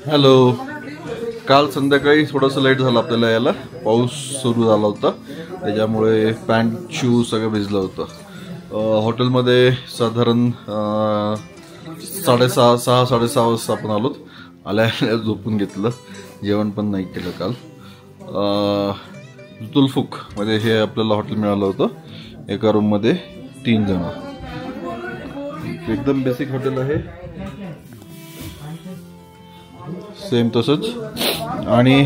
Hello. काल संध्याकाळी थोडंसं लेट झालं आपल्याला यायला. पाऊस सुरू झाला होता त्याच्यामुळे पॅन्ट शूज सगळं भिजलं होतं. हॉटेलमध्ये साधारण 6:30 वाजता आपण आलोत. आल्या झोपून घेतलं, जेवण पण नाही केलं काल. तुलफुक मध्ये हे आपल्याला हॉटेल मिळालं होतं. एका रूममध्ये 3 जण. एकदम बेसिक हॉटेल आहे, सेम तसंच. आणि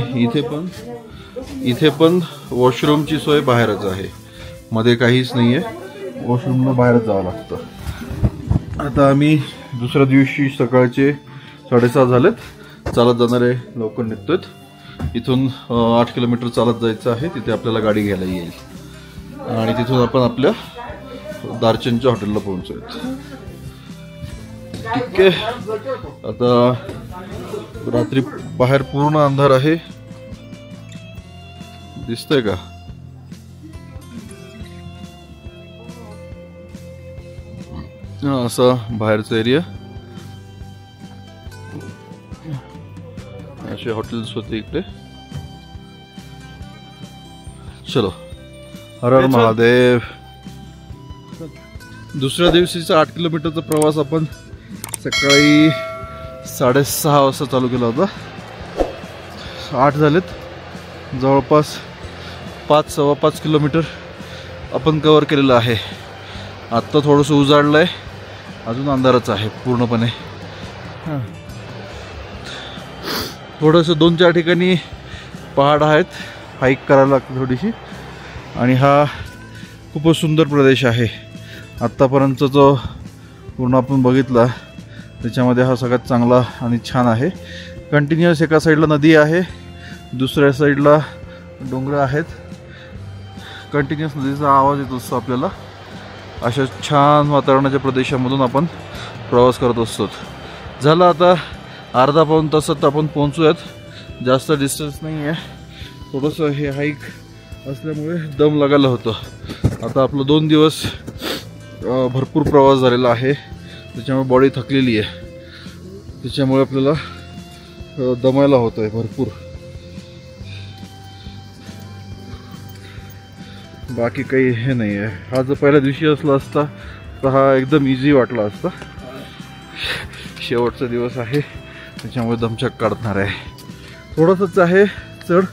इथे पण वॉशरूमची सोय बाहेरच आहे, मध्ये काहीच नाही आहे. वॉशरूमला बाहेरच जावं लागतं. आता आम्ही दुसऱ्या दिवशी सकाळचे 6:30 झालेत. चालत जाणारे लवकर निघतोय. इथून 8 किलोमीटर चालत जायचं आहे. तिथे आपल्याला गाडी घ्यायला येईल आणि तिथून आपण आपल्या दार्चनच्या हॉटेलला पोहोचूयात. ठीक आहे. आता रात्री बाहेर पूर्ण अंधार आहे, दिसतंय का? असा बाहेरचा एरिया. असे हॉटेल्स होते इकडे. चलो, हर हर महादेव. दुसऱ्या दिवशीचा 8 किलोमीटरचा प्रवास आपण सकाळी 6:30 वाजता चालू केला होता. 8 झालेत. जवळपास 5-5.25 किलोमीटर आपण कव्हर केलेलं आहे. आत्ता थोडंसं उजाडलं आहे, अजून अंधारच आहे पूर्णपणे. थोडंसं 2-4 ठिकाणी पहाड आहेत, हाईक करायला लागते थोडीशी. आणि हा खूपच सुंदर प्रदेश आहे. आत्तापर्यंत जो पूर्ण आपण बघितला त्याच्यामध्ये हा सगळ्यात चांगला आणि छान आहे. कंटिन्युअस एका साईडला नदी आहे, दुसऱ्या साईडला डोंगर आहेत. कंटिन्युअस नदीचा आवाज येत असतो आपल्याला. अशा छान वातावरणाच्या प्रदेशामधून आपण प्रवास करत असतो. झालं आता अर्धा-पाऊण तासात आपण पोहोचूयात. जास्त डिस्टन्स नाही आहे. थोडंसं हे हाईक असल्यामुळे दम लागायला होतं. आता आपलं 2 दिवस भरपूर प्रवास झालेला आहे, त्याच्यामुळे बॉडी थकलेली आहे. त्याच्यामुळे आपल्याला दमायला होतं आहे भरपूर. बाकी काही हे नाही आहे. हा जर पहिल्या दिवशी असला असता तर हा एकदम इझी वाटला असता. शेवटचा दिवस आहे त्याच्यामुळे दमछाक काढणार आहे. थोडंसंच आहे चढ.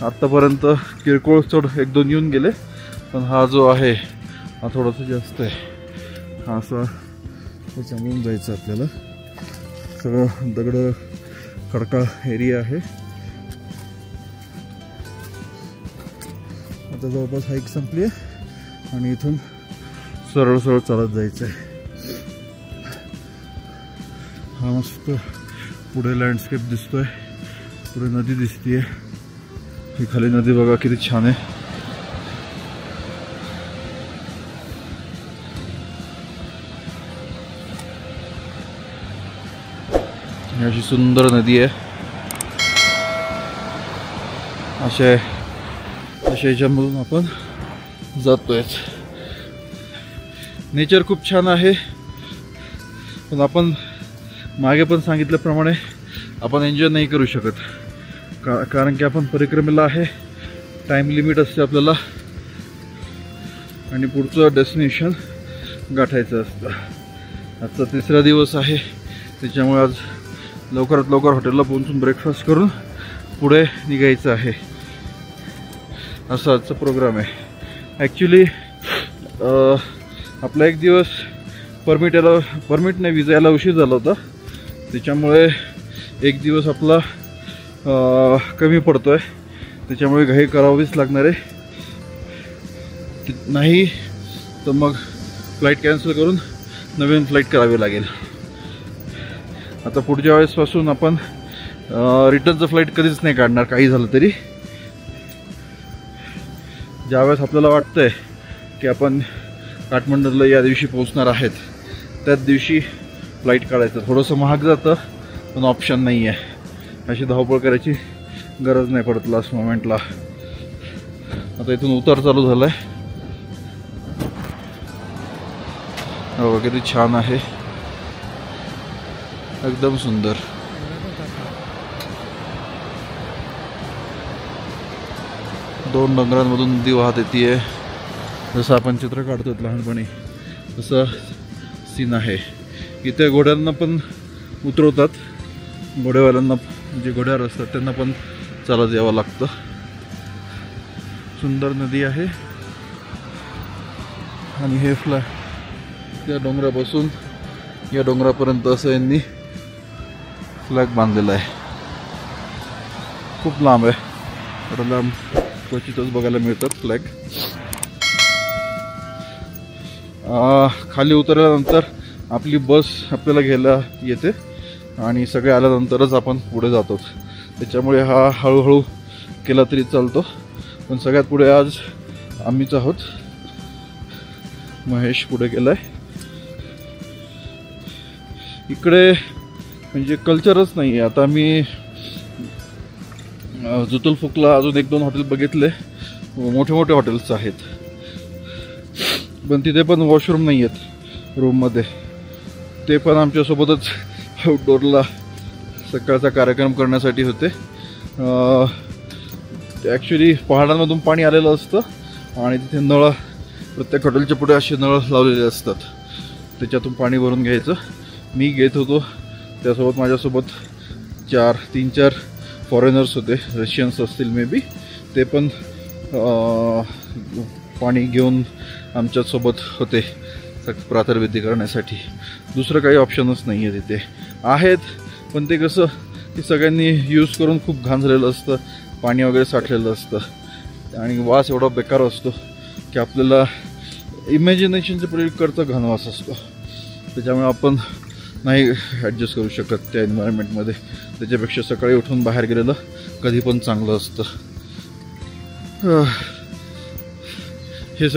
आत्तापर्यंत किरकोळ चढ 1-2 येऊन गेले, पण हा जो आहे हा थोडासा जास्त आहे. हा असा त्याच्यामुळून जायचं आपल्याला. सगळं दगड खडकाळ एरिया आहे. आता जवळपास हाईक संपली आहे आणि इथून सरळ सरळ चालत जायचं आहे. हा मस्त पुढे लँडस्केप दिसतोय, पुढे नदी दिसतीये. ही खाली नदी बघा किती छान आहे. अशी सुंदर नदी आहे. अशा याच्यामधून आपण जातोय. नेचर खूप छान आहे, पण आपण मागे पण सांगितल्याप्रमाणे आपण एन्जॉय नाही करू शकत. कारण की आपण परिक्रमेला आहे, टाईम लिमिट असते आपल्याला आणि पुढचं डेस्टिनेशन गाठायचं असतं. आजचा 3रा दिवस आहे, त्याच्यामुळे आज लवकरात लवकर हॉटेलला पोहोचून ब्रेकफास्ट करून पुढे निघायचं आहे. असा आजचा प्रोग्राम आहे. ॲक्च्युली आपला 1 दिवस परमिट नाही, विजा यायला उशीर झाला होता. त्याच्यामुळे 1 दिवस आपला कमी पडतोय. त्याच्यामुळे घाई करावीच लागणार आहे. नाही तर मग फ्लाईट कॅन्सल करून नवीन फ्लाईट करावी लागेल. आता पुढच्या वेळेसपासून आपण रिटर्नचं फ्लाईट कधीच नाही काढणार, काही झालं तरी. ज्यावेळेस आपल्याला वाटतंय की आपण काठमांडूला या दिवशी पोहोचणार आहेत, त्याच दिवशी फ्लाईट काढायचं. थोडंसं महाग जातं, पण ऑप्शन नाही आहे. अशी धावपळ करायची गरज नाही पडत लास्ट मोमेंटला. आता इथून उतार चालू झाला आहे. किती छान आहे, एकदम सुंदर. दोन डोंगरांमधून नदी वाहत येते. जसं आपण चित्र काढतो लहानपणी तसं सीन आहे. इथे घोड्यांना पण उतरवतात. घोडेवाल्यांना जे घोड्यावर असतात त्यांना पण चालत यावं लागतं. सुंदर नदी आहे. आणि हे त्या डोंगरापासून या डोंगरापर्यंत असं यांनी फ्लॅग बांधलेला आहे. खूप लांब आहे. एवढं लांब क्वचितच बघायला मिळतात फ्लॅग. खाली उतरल्यानंतर आपली बस आपल्याला घ्यायला येते आणि सगळे आल्यानंतरच आपण पुढे जातो. त्याच्यामुळे हा हळूहळू केला तरी चालतो. पण सगळ्यात पुढे आज आम्हीच आहोत. महेश पुढे गेलाय. इकडे म्हणजे कल्चरच नाही आहे. आता मी जुतुलफुकला अजून 1-2 हॉटेल बघितले. मोठे मोठे हॉटेल्स आहेत पण तिथे पण वॉशरूम नाही आहेत रूममध्ये. ते पण आमच्यासोबतच आउटडोअरला सकाळचा कार्यक्रम करण्यासाठी होते. ॲक्च्युली पहाडांमधून पाणी आलेलं असतं आणि तिथे नळ प्रत्येक हॉटेलच्या पुढे असे नळ लावलेले असतात. त्याच्यातून पाणी भरून घ्यायचं. मी घेत होतो. त्यासोबत माझ्यासोबत 3-4 फॉरेनर्स होते. रशियन्स असतील मे बी. ते पण पाणी घेऊन आमच्यासोबत होते प्रातर्विधी करण्यासाठी. दुसरं काही ऑप्शनच नाही आहे तिथे. आहेत पण ते कसं की सगळ्यांनी यूज करून खूप घाण झालेलं असतं. पाणी वगैरे साठलेलं असतं आणि वास एवढा बेकार असतो की आपल्याला इमॅजिनेशनच्या पलीकडचा घाण वास असतो. त्याच्यामुळे आपण नाही ॲडजस्ट करू शकत त्या एन्व्हायरमेंटमध्ये. त्याच्यापेक्षा सकाळी उठून बाहेर गेलेलं कधी पण चांगलं असतं. हे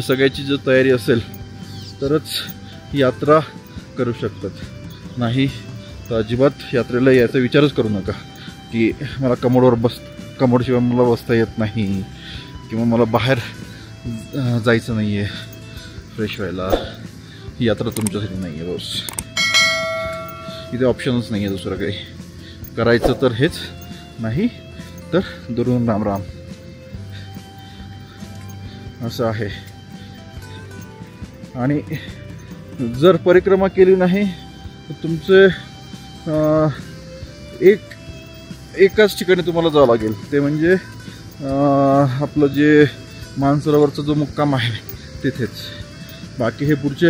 सगळ्याची जर तयारी असेल तरच यात्रा करू शकतात. नाही तर अजिबात यात्रेला यायचा विचारच करू नका की मला कमोडशिवाय मला बसता येत नाही किंवा मला बाहेर जायचं नाही आहे फ्रेश व्हायला. ही यात्रा तुमच्यासाठी नाही आहे बस. इथे ऑप्शनच नाही आहे दुसरं काही. करायचं तर हेच, नाही तर दुरून राम राम असं आहे. आणि जर परिक्रमा केली नाही तर तुमचे एकाच ठिकाणी तुम्हाला जावं लागेल. ते म्हणजे आपलं जे मानसरोवरचा जो मुक्काम आहे तिथेच. बाकी हे पुढचे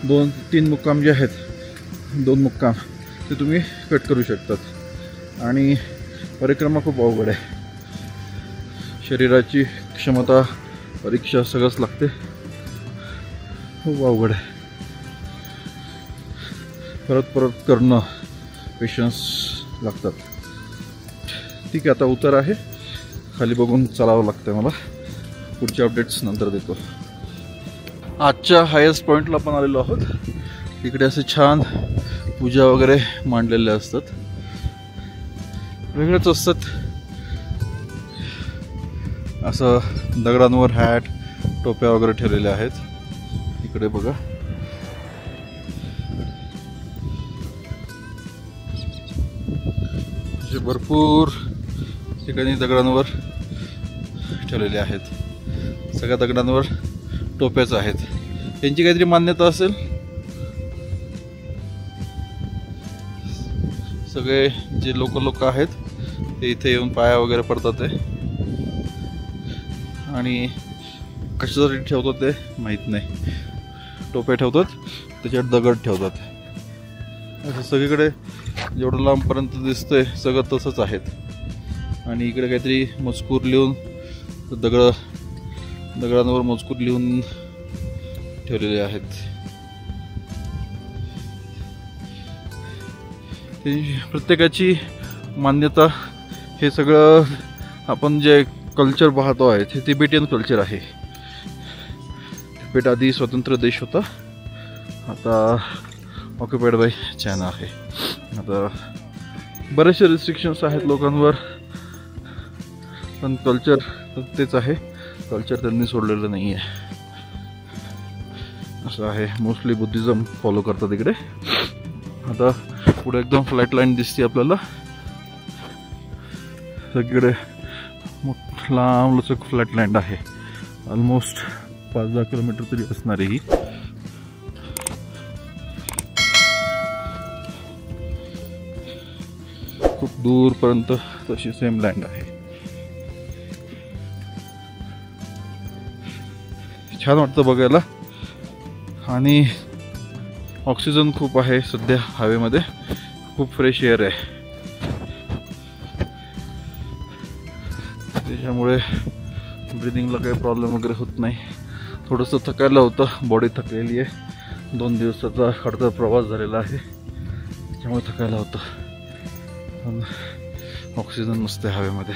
2-3 मुक्काम जे आहेत, 2 मुक्काम ते तुम्ही कट करू शकतात. आणि परिक्रमा खूप अवघड आहे. शरीराची क्षमता परीक्षा सगळंच लागते. खूप अवघड आहे. परत करणं, पेशन्स लागतात. ठीक आहे, आता उतार आहे. खाली बघून चालावं लागतं मला. पुढचे अपडेट्स नंतर देतो. आजच्या हायेस्ट पॉईंटला पण आलेलो आहोत. इकडे असे छान पूजा वगैरे मांडलेल्या असतात. वेगळेच असतात. असं दगडांवर हॅट, टोप्या वगैरे ठेवलेल्या आहेत. इकडे बघा. असे भरपूर ठिकाणी दगडांवर ठेवलेले आहेत. सगळ्या दगडांवर टोप्याच आहेत. त्यांची काहीतरी मान्यता असेल. सगळे जे लोक आहेत ते इथे येऊन पाया वगैरे पडतात ते. आणि कशासाठी ठेवतात ते माहीत नाही. टोप्या ठेवतात, त्याच्यात दगड ठेवतात. असं सगळीकडे जेवढं लांबपर्यंत दिसतंय सगळं तसंच आहेत. आणि इकडे काहीतरी मजकूर लिहून दगडांवर मजकूर लिहून ठेवलेले आहेत. प्रत्येकाची मान्यता. हे सगळं आपण जे कल्चर पाहतो आहे ते तिबेटियन कल्चर आहे. तिबेट आधी स्वतंत्र देश होता. आता ऑक्युपाईड बाय चायना आहे. आता बरेचसे रिस्ट्रिक्शन्स आहेत लोकांवर, पण कल्चर तेच आहे. कल्चर त्यांनी सोडलेलं नाही आहे. असं आहे. मोस्टली बुद्धिझम फॉलो करतात इकडे. आता पुढे एकदम फ्लॅट लाईन दिसते आपल्याला. सगळीकडे लांबलचक फ्लॅटलँड आहे. ऑलमोस्ट 5-10 किलोमीटर तरी असणार आहे ही. खूप दूरपर्यंत तशी सेम लँड आहे. छान वाटतं बघायला आणि ऑक्सिजन खूप आहे सध्या हवेमध्ये. खूप फ्रेश एअर आहे, त्याच्यामुळे ब्रिदिंगला काही प्रॉब्लेम वगैरे होत नाही. थोडंसं थकायला होतं, बॉडी थकलेली आहे. 2 दिवसाचा खडतर प्रवास झालेला आहे, त्याच्यामुळे थकायला होतं. पण ऑक्सिजन नसते हवेमध्ये.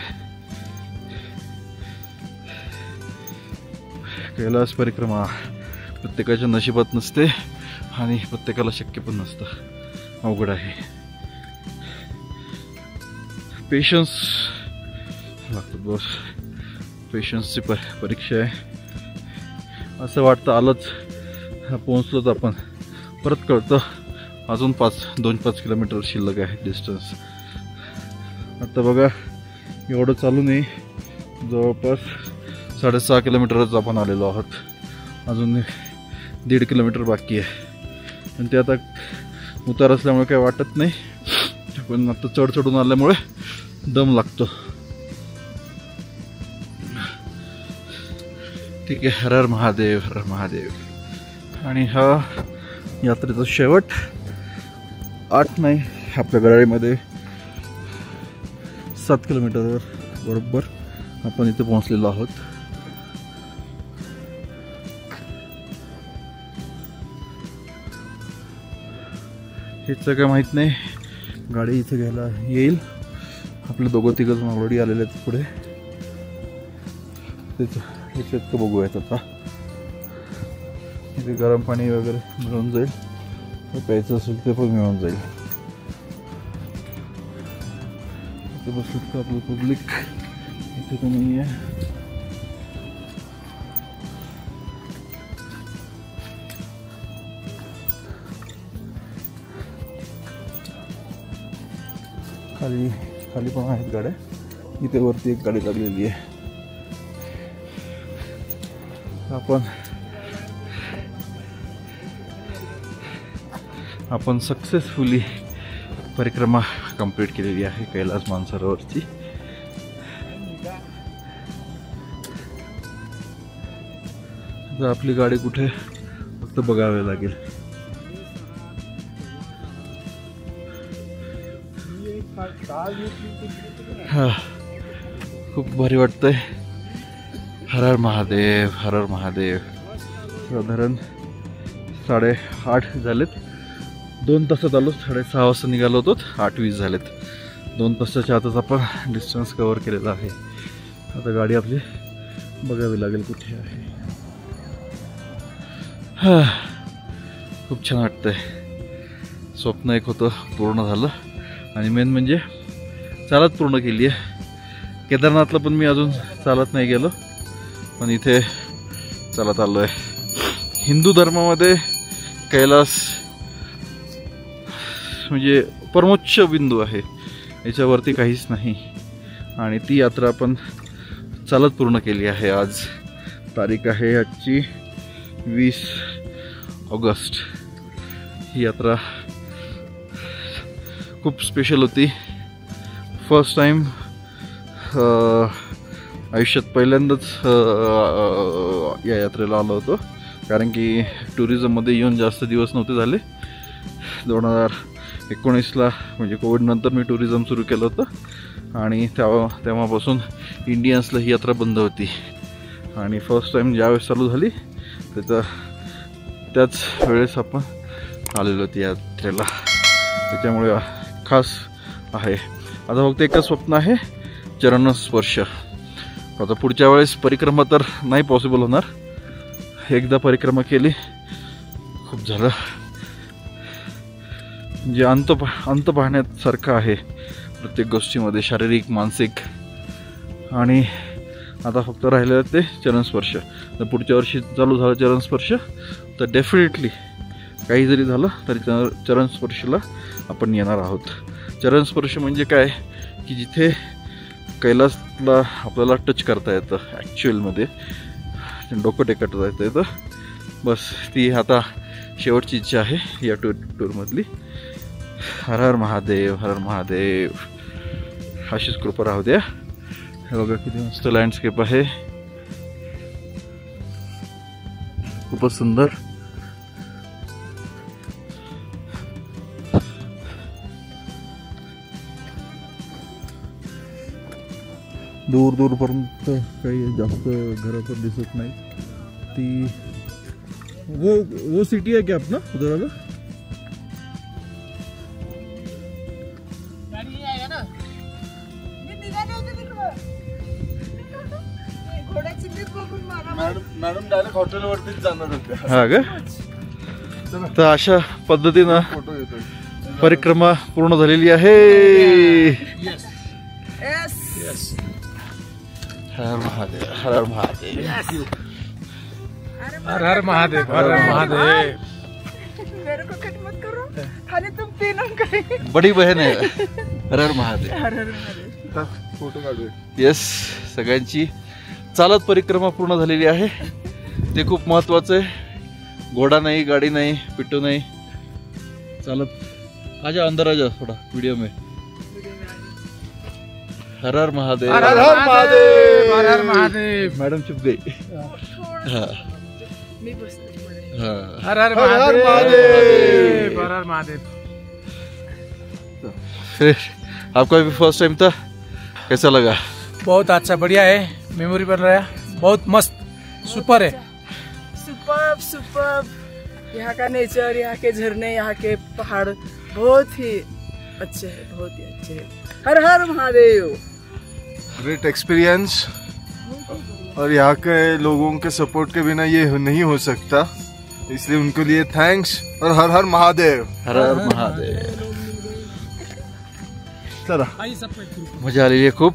कैलास परिक्रमा प्रत्येकाच्या नशिबात नसते आणि प्रत्येकाला शक्य पण नसतं. अवघड आहे. पेशन्स लागतात बस. पेशन्सची परीक्षा आहे. असं वाटतं आलंच, पोहोचलोच आपण, परत कळतं अजून 2-5 किलोमीटर शिल्लक आहे डिस्टन्स. आता बघा एवढं चालू नाही, जवळपास 6.5 किलोमीटरच आपण आलेलो आहोत. अजून 1.5 किलोमीटर बाकी आहे. पण ते आता उतार असल्यामुळे काही वाटत नाही, पण आता चढून आल्यामुळे दम लागतो. ठीक आहे. हर हर महादेव, हर हर महादेव. आणि हा यात्रेचा शेवट. 8 नाही, आपल्या गाडीमध्ये 7 किलोमीटरवर बरोबर आपण इथे पोहोचलेलो आहोत. हेच काय माहीत नाही, गाडी इथे घ्यायला येईल. आपले 2-3 ऑलरेडी आलेले आहेत पुढे. त्याचं बघूयात आता. इथे गरम पाणी वगैरे मिळून जाईल, प्यायचं असेल ते पण मिळून जाईल. इथे बसलं तर आपलं पब्लिक इथे तर नाही आहे. खाली पण आहेत गाड्या. इथे वरती एक गाडी लागलेली आहे. आपण सक्सेसफुली परिक्रमा कंप्लीट केलेली आहे कैलास मानसरोवरची. आता आपली गाडी कुठे फक्त बघावे लागेल. हा, खूप भारी वाटतंय. हर हर महादेव, हर हर महादेव. साधारण 8:30 झालेत. 2 तासात आलो. 6:30 वाजता निघालो होतो, 8:20 झालेत. 2 तासाच्या आतच आपण डिस्टन्स कव्हर केलेला आहे. आता गाडी आपली बघावी लागेल कुठे आहे. हा, खूप छान वाटतंय. स्वप्न एक होतं, पूर्ण झालं. आणि मेन म्हणजे चालत पूर्ण केली आहे. केदारनाथला पण मी अजून चालत नाही गेलो, पण इथे चालत आलो आहे. हिंदू धर्मामध्ये कैलास म्हणजे परमोच्च बिंदू आहे, याच्यावरती काहीच नाही. आणि ती यात्रा आपण चालत पूर्ण केली आहे. आज तारीख आहे आजची 20 ऑगस्ट. ही यात्रा खूप स्पेशल होती. फर्स्ट टाइम आयुष्यात पहिल्यांदाच या यात्रेला आलो होतो, कारण की टुरिझममध्ये येऊन जास्त दिवस नव्हते झाले. 2019ला म्हणजे कोविड नंतर मी टुरिझम सुरू केलं होतं आणि तेव्हापासून इंडियन्सला ही यात्रा बंद होती. आणि फर्स्ट टाइम ज्यावेळेस चालू झाली त्याच वेळेस आपण आलेलो होतो यात्रेला, त्याच्यामुळे खास आहे. आता फक्त एकच स्वप्न आहे, चरणस्पर्श. आता पुढच्या वेळेस परिक्रमा तर नाही पॉसिबल होणार. एकदा परिक्रमा केली खूप झालं. म्हणजे अंत पाहण्यासारखं आहे प्रत्येक गोष्टीमध्ये, शारीरिक, मानसिक. आणि आता फक्त राहिलेलं ते चरणस्पर्श. तर पुढच्या वर्षी चालू झालं चरणस्पर्श तर डेफिनेटली काही जरी झालं तरी चरणस्पर्शला आपण येणार आहोत. चरणस्पर्श म्हणजे काय की जिथे कैलासला आपल्याला टच करता येतं ॲक्च्युअलमध्ये, डोकं टेकता येतं. बस ती आता शेवटची इच्छा आहे या टूरमधली. हर हर महादेव, हर हर महादेव. अशीच कृपा राहू द्या. हे बघा किती मस्त लँडस्केप आहे, खूपच सुंदर. दूर दूरपर्यंत काही जास्त घरं पण दिसत नाही. ती वो सिटी है क्या अपना उधर वाला? मॅडम डायरेक्ट हॉटेलवरतीच जाणार होते. हा का? तर अशा पद्धतीनं फोटो येतोय. परिक्रमा पूर्ण झालेली आहे. हर हर महादेव, हर हर महादेव, हर हर महादेव, हर हर महादेव. मेरे को कट मत करो, खाली तुम तीनों करेंगे. बडी बहन आहे. हर हर महादेव. हर हर महादेव. फोटो काढूया. येस, सगळ्यांची चालत परिक्रमा पूर्ण झालेली आहे. ते खूप महत्वाचं आहे. घोडा नाही, गाडी नाही, पिट्टू नाही, चालत. आजा अंदर आजा थोड़ा वीडियो में. हर हर महादेव, हर हर महादेव, हर हर महादेव. मैडम चुप गई. हाँ मी बसते मध्ये. हाँ. हर हर महादेव, हर हर महादेव. फिर आपका भी फर्स्ट टाइम था, कैसा लगा? बहुत अच्छा, बढ़िया है. मेमोरी बन रहा है, बहुत मस्त, सुपर है. Superb superb. यहाँ का नेचर, यहाँ के झरने, यहाँ के पहाड़ बहुत ही अच्छे हैं, बहुत ही अच्छे हैं. हर हर महादेव. Great experience. और यहाँ के लोगों के सपोर्ट के बिना ये नहीं हो सकता, इसलिए उनके लिए थैंक्स. और हर हर महादेव, हर हर महादेव. चला मजा आलेली आहे खूप.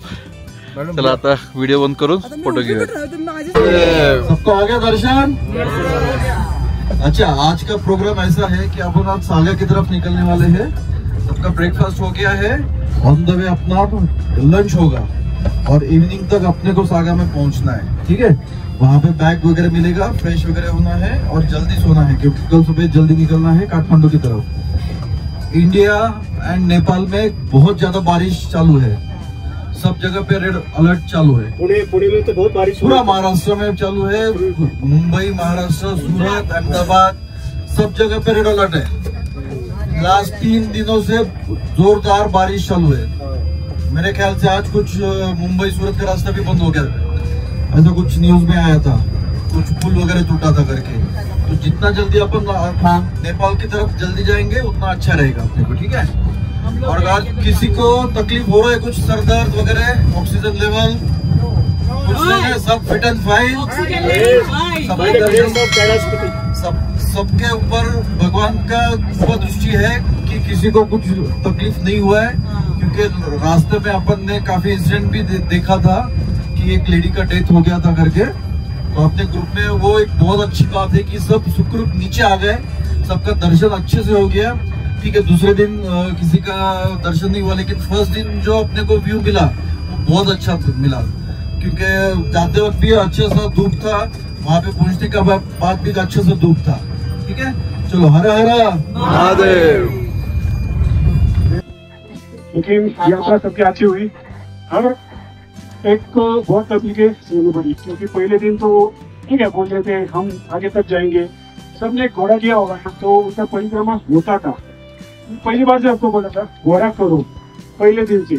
चला आता व्हिडिओ बंद करून फोटो घेऊया. सबको आ गया दर्शन? अच्छा, आज का प्रोग्राम ऐसा है कि अपन आज सागा की तरफ निकलने वाले हैं. सबका ब्रेकफास्ट हो गया है. On the way Apna lunch होगा और इवनिंग तक अपने को सागा में पहुंचना है. ठीक है, वहाँ पे बैग वगैरह मिलेगा, फ्रेश वगैरह होना है और जल्दी सोना है क्योंकि कल सुबह जल्दी निकलना है काठमांडू की तरफ. इंडिया एंड नेपाल में बहुत ज्यादा बारिश चालू है. सब जगह पे रेड अलर्ट चालू है. पुणे में तो बहुत बारिश पूरा महाराष्ट्र में चालू है. मुंबई, महाराष्ट्र, सूरत, अहमदाबाद, सब जगह पे रेड अलर्ट है. लास्ट 3 दिनों से जोरदार बारिश चालू है. मेरे ख्याल से आज कुछ मुंबई सूरत का रास्ता भी बंद हो गया, ऐसा कुछ न्यूज में आया था. कुछ पुल वगैरह टूटा था करके. तो जितना जल्दी अपन नेपाल की तरफ जल्दी जाएंगे उतना अच्छा रहेगा अपने को. ठीक है, और अगर किसी को तकलीफ हो रहा है, कुछ सर दर्द वगैरह, ऑक्सीजन लेवल कुछ नहीं है, सब फिट एंड फाइन. सबके ऊपर भगवान का कृपा दृष्टि है कि किसी को कुछ तकलीफ नहीं हुआ है. क्योंकि रास्ते में अपन ने काफी इंसिडेंट भी देखा था कि एक लेडी का डेथ हो गया था करके. तो अपने ग्रुप में वो एक बहुत अच्छी बात है कि सब सुखरूप नीचे आ गए, सबका दर्शन अच्छे से हो गया. ठीक है, दूसरे दिन किसी का दर्शन नहीं हुआ, लेकिन फर्स्ट दिन जो अपने को व्यू मिला वो बहुत अच्छा मिला. क्योंकि जाते वक्त भी अच्छे सा धूप था, वहाँ पे पहुँचने का बाद भी अच्छे से धूप था. ठीक है, चलो हर हर महादेव. लेकिन यात्रा सबकी अच्छी हुई. हर एक को बहुत तकलीफें सहनी पड़ी क्योंकि पहले दिन तो ठीक है बोल रहे थे हम आगे तक जाएंगे. सबने घोड़ा किया होगा तो उसका परिक्रमा होता था. पहली बार से आपको बोला था घोड़ा करो पहले दिन से,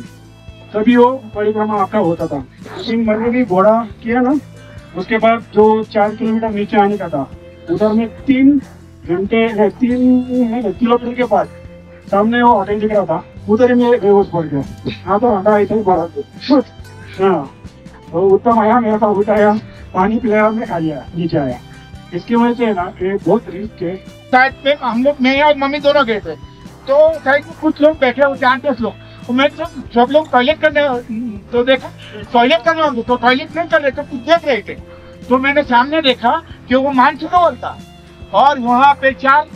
तभी वो परिक्रमा आपका होता था. लेकिन मैंने भी घोड़ा किया ना, उसके बाद जो 4 किलोमीटर नीचे आने का था, उधर में 3 किलोमीटर के बाद सामने वो होटल दिख रहा था, उधर ही मैं बेहोश पड़ गया. हाँ तो हटा ऐसा ही पड़ा. हाँ तो उत्तम आया, मेरे पास उठाया, पानी पिलाया, मैं खा लिया, नीचे आया. इसकी वजह से ना ये बहुत रिस्क है. साइड पे हम लोग, मैं और मम्मी दोनों गए थे, तो साइड में कुछ लोग बैठे हुए 8-10 लोग. तो मैं सब लोग टॉयलेट करने तो देखा, टॉयलेट करने होंगे तो टॉयलेट नहीं कर रहे थे, कुछ देख रहे थे. तो मैंने सामने देखा कि वो मानसरोवर था और वहाँ पे चार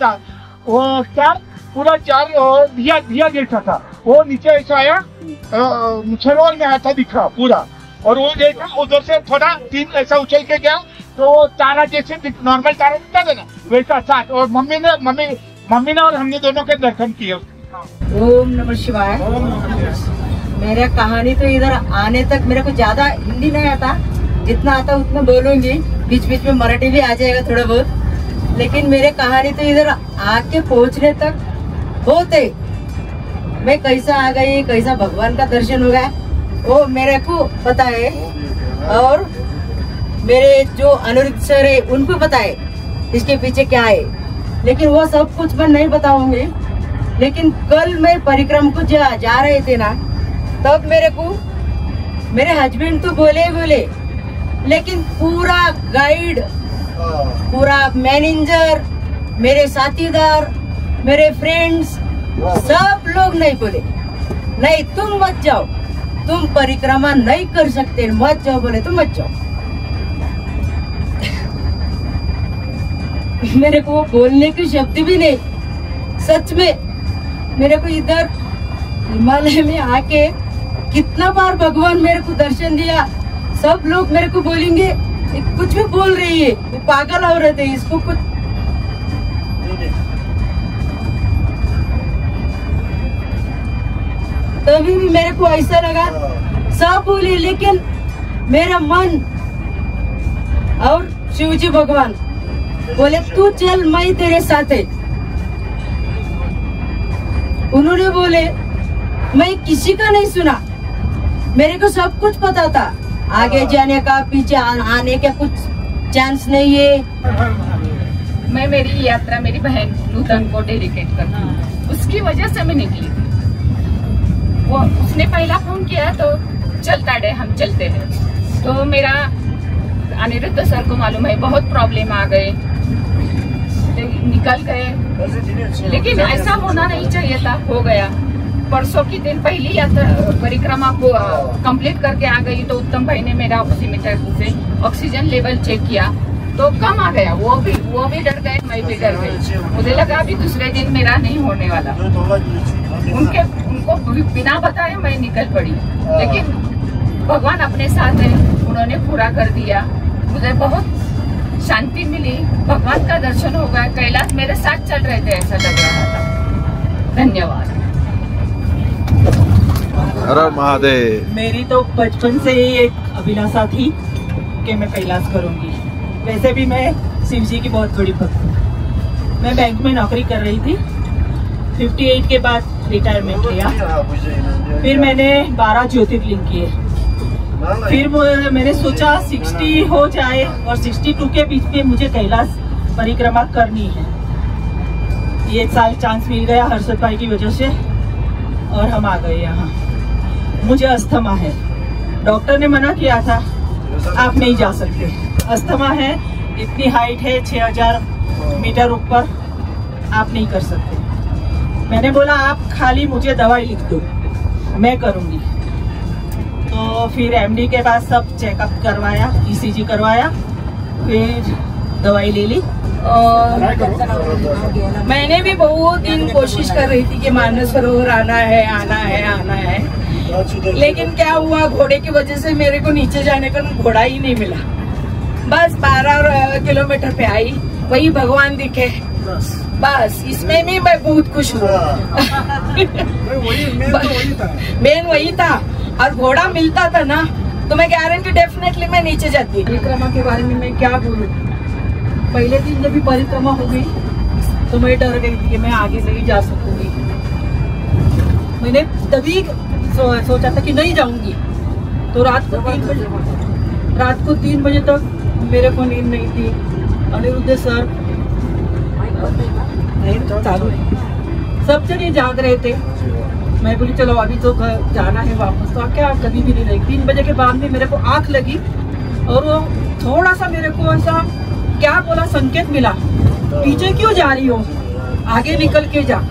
था वो स्टार पूरा 4 दिया जैसा था. वो नीचे ऐसा आया सरोवर में आता दिखा पूरा। और वो देखा उधर से थोड़ा 3 ऐसा उछल के गया तो तारा जैसे नॉर्मल तारा दिखता था ना वैसा साथ। और मम्मी ने और हमने दोनों के दर्शन किए। ओम नमः शिवाय। मेरा कहानी तो इधर आने तक मेरे को ज्यादा हिंदी नहीं आता, जितना आता उतना बोलूंगी, बीच बीच में मराठी भी आ जाएगा थोड़ा बहुत। लेकिन मेरे कहानी तो इधर आके पहुंचने तक होते मैं कैसा आ गई, कैसा भगवान का दर्शन हो गया वो मेरे को पता है। और मेरे जो अनिरुद्ध सर है उनको पता है इसके पीछे क्या है, लेकिन वो सब कुछ मैं नहीं बताऊंगी। लेकिन कल मैं परिक्रमा को जा रहे थे ना, तब मेरे को मेरे हस्बैंड तो बोले, लेकिन पूरा गाइड, पूरा मैनेजर, मेरे साथीदार, मेरे फ्रेंड्स सब लोग नहीं बोले नहीं तुम मत जाओ, तुम परिक्रमा नहीं कर सकते, मत जाओ। बोले तो मत जाओ। मेरे को वो बोलने के शब्द भी नहीं। सच में मेरे को इधर हिमालय में आके कितना बार भगवान मेरे को दर्शन दिया। सब लोग मेरे को बोलेंगे कुछ भी बोल रही है, वो पागल हो रहे थे, इसको कुछ तभी भी मेरे को ऐसा लगा सब बोले, लेकिन मेरा मन और शिवजी भगवान बोले तू चल, मैं तेरे साथ है। उन्होंने बोले मैं किसी का नहीं सुना, मेरे को सब कुछ पता था, आगे जाने का पीछे आने का कुछ चांस नहीं है। मैं मेरी यात्रा मेरी बहन नूतन को डेडिकेट करती हूँ, उसकी वजह से मैं निकली थी। वो उसने पहला फोन किया तो चलता डे हम चलते हैं। तो मेरा अनिरुद्ध सर को मालूम है बहुत प्रॉब्लम आ गए, निकल गए, लेकिन ऐसा होना नहीं चाहिए था, हो गया। परसों की दिन पहली यात्रा परिक्रमा को कंप्लीट करके आ गई तो उत्तम भाई ने मेरा ऑक्सीमीटर से ऑक्सीजन लेवल चेक किया तो कम आ गया। वो भी डर गए, मैं भी डर गई। मुझे लगा अभी दूसरे दिन मेरा नहीं होने वाला। उनको बिना बताए मैं निकल पड़ी, लेकिन भगवान अपने साथ है, उन्होंने पूरा कर दिया। मुझे बहुत शांति मिली, भगवान का दर्शन हो गया, कैलाश मेरे साथ चल रहे थे ऐसा लग रहा था। धन्यवाद। हर महादेव। मेरी तो बचपन से ही एक अभिलाषा थी कि मैं कैलाश करूंगी। वैसे भी मैं शिव जी की बहुत बड़ी भक्त हूँ। मैं बैंक में नौकरी कर रही थी, 58 के बाद रिटायरमेंट लिया। फिर मैंने 12 ज्योतिर्लिंग किए। फिर मैंने सोचा 60 हो जाए और 62 के बीच में मुझे कैलाश परिक्रमा करनी है। ये साल चांस मिल गया हर्षद भाई की वजह से और हम आ गए यहाँ। मुझे अस्थमा है, डॉक्टर ने मना किया था आप नहीं जा सकते, अस्थमा है, इतनी हाइट है 6000 मीटर ऊपर, आप नहीं कर सकते। मैंने बोला आप खाली मुझे दवाई लिख दो, मैं करूँगी। तो फिर एमडी के पास सब चेकअप करवाया, ईसीजी करवाया, फिर दवाई ले ली। और मैंने भी बहुत दिन कोशिश कर रही थी कि मानस सरोवर आना है, लेकिन क्या हुआ, घोड़े की वजह से मेरे को नीचे जाने का घोड़ा ही नहीं मिला। बस 12 किलोमीटर पे आई, वही भगवान दिखे, बस इसमें भी मैं बहुत खुश हूँ। मेन वही था, और घोड़ा मिलता था ना तो मैं गारंटी डेफिनेटली मैं नीचे जाती। परिक्रमा के बारे में मैं क्या बोलूँ, पहले दिन जब भी परिक्रमा हो गई तो मैं डर गई थी कि मैं आगे नहीं जा सकूंगी। मैंने तभी सोचा था कि नहीं जाऊंगी। तो रात को 3 बजे तक मेरे को नींद नहीं थी। अनिरुद्ध सर नहीं चालू है, सब जने जाग रहे थे। मैं बोली चलो अभी तो जाना है वापस। तो क्या कभी भी नहीं रही। 3 बजे के बाद में मेरे को आंख लगी और वो थोड़ा सा मेरे को ऐसा क्या बोला संकेत मिला, पीछे क्यों जा रही हो, आगे निकल के जा।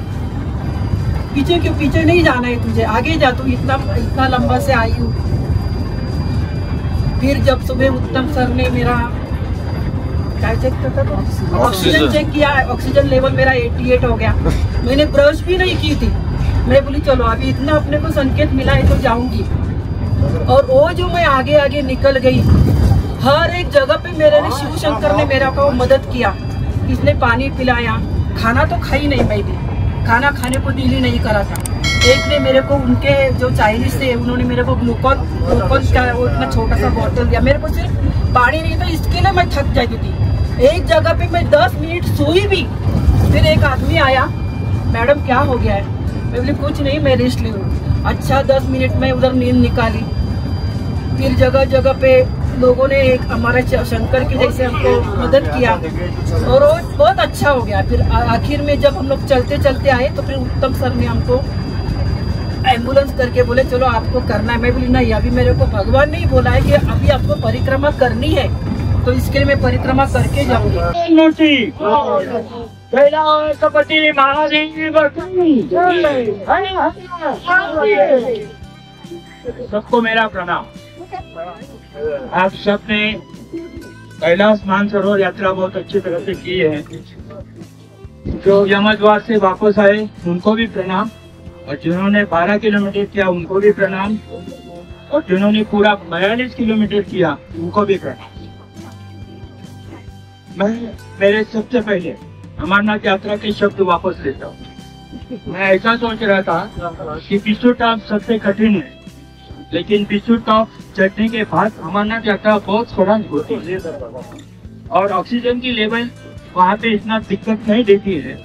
पीछे नहीं जाना है तुझे, आगे जा, तू इतना लंबा से आई हूँ। फिर जब सुबह उत्तम सर ने मेरा क्या चेक करता था, ऑक्सीजन चेक किया, ऑक्सीजन लेवल मेरा 88 हो गया। मैंने ब्रश भी नहीं की थी, मैं बोली चलो अभी इतना अपने को संकेत मिला है तो जाऊंगी। और वो जो मैं आगे आगे निकल गई, हर एक जगह पे मेरे ने शिव शंकर ने मेरा को मदद किया। इसने पानी पिलाया, खाना तो खाई नहीं मैं भी, खाना खाने को दिल ही नहीं करा था। एक ने मेरे को उनके जो चाइनीज थे उन्होंने मेरे को ग्लूकोन का वो इतना छोटा सा बोतल दिया। मेरे को सिर्फ पानी नहीं था, इसके लिए मैं थक जाती थी। एक जगह पे मैं 10 मिनट सोई भी। फिर एक आदमी आया, मैडम क्या हो गया है? मैं बोली कुछ नहीं, मैं रेस्ट ले लूँ। अच्छा 10 मिनट में उधर नींद निकाली। फिर जगह जगह पे लोगों ने एक हमारे शंकर की जैसे हमको मदद किया और वो बहुत अच्छा हो गया। फिर आखिर में जब हम लोग चलते चलते आए तो फिर उत्तम सर ने हमको एम्बुलेंस करके बोले चलो आपको करना है। मैं बोली नहीं, अभी मेरे को भगवान नहीं बोला है कि अभी आपको परिक्रमा करनी है, तो इसके लिए मैं परिक्रमा करके जाऊंगी। सबको मेरा प्रणाम। आप सब ने कैलाश मानसरोवर यात्रा बहुत अच्छी तरह से की है। जो यमद्वार से वापस आए उनको भी प्रणाम, और जिन्होंने 12 किलोमीटर किया उनको भी प्रणाम, और जिन्होंने पूरा 42 किलोमीटर किया उनको भी प्रणाम। मैं मेरे सबसे पहले अमरनाथ यात्रा के शब्द वापस लेता हूँ। मैं ऐसा सोच रहा था कि पिछू टॉप सबसे कठिन है, लेकिन पिछू टॉप चढ़ने के बाद अमरनाथ यात्रा बहुत सरल होती है और ऑक्सीजन की लेवल वहाँ पे इतना दिक्कत नहीं देती है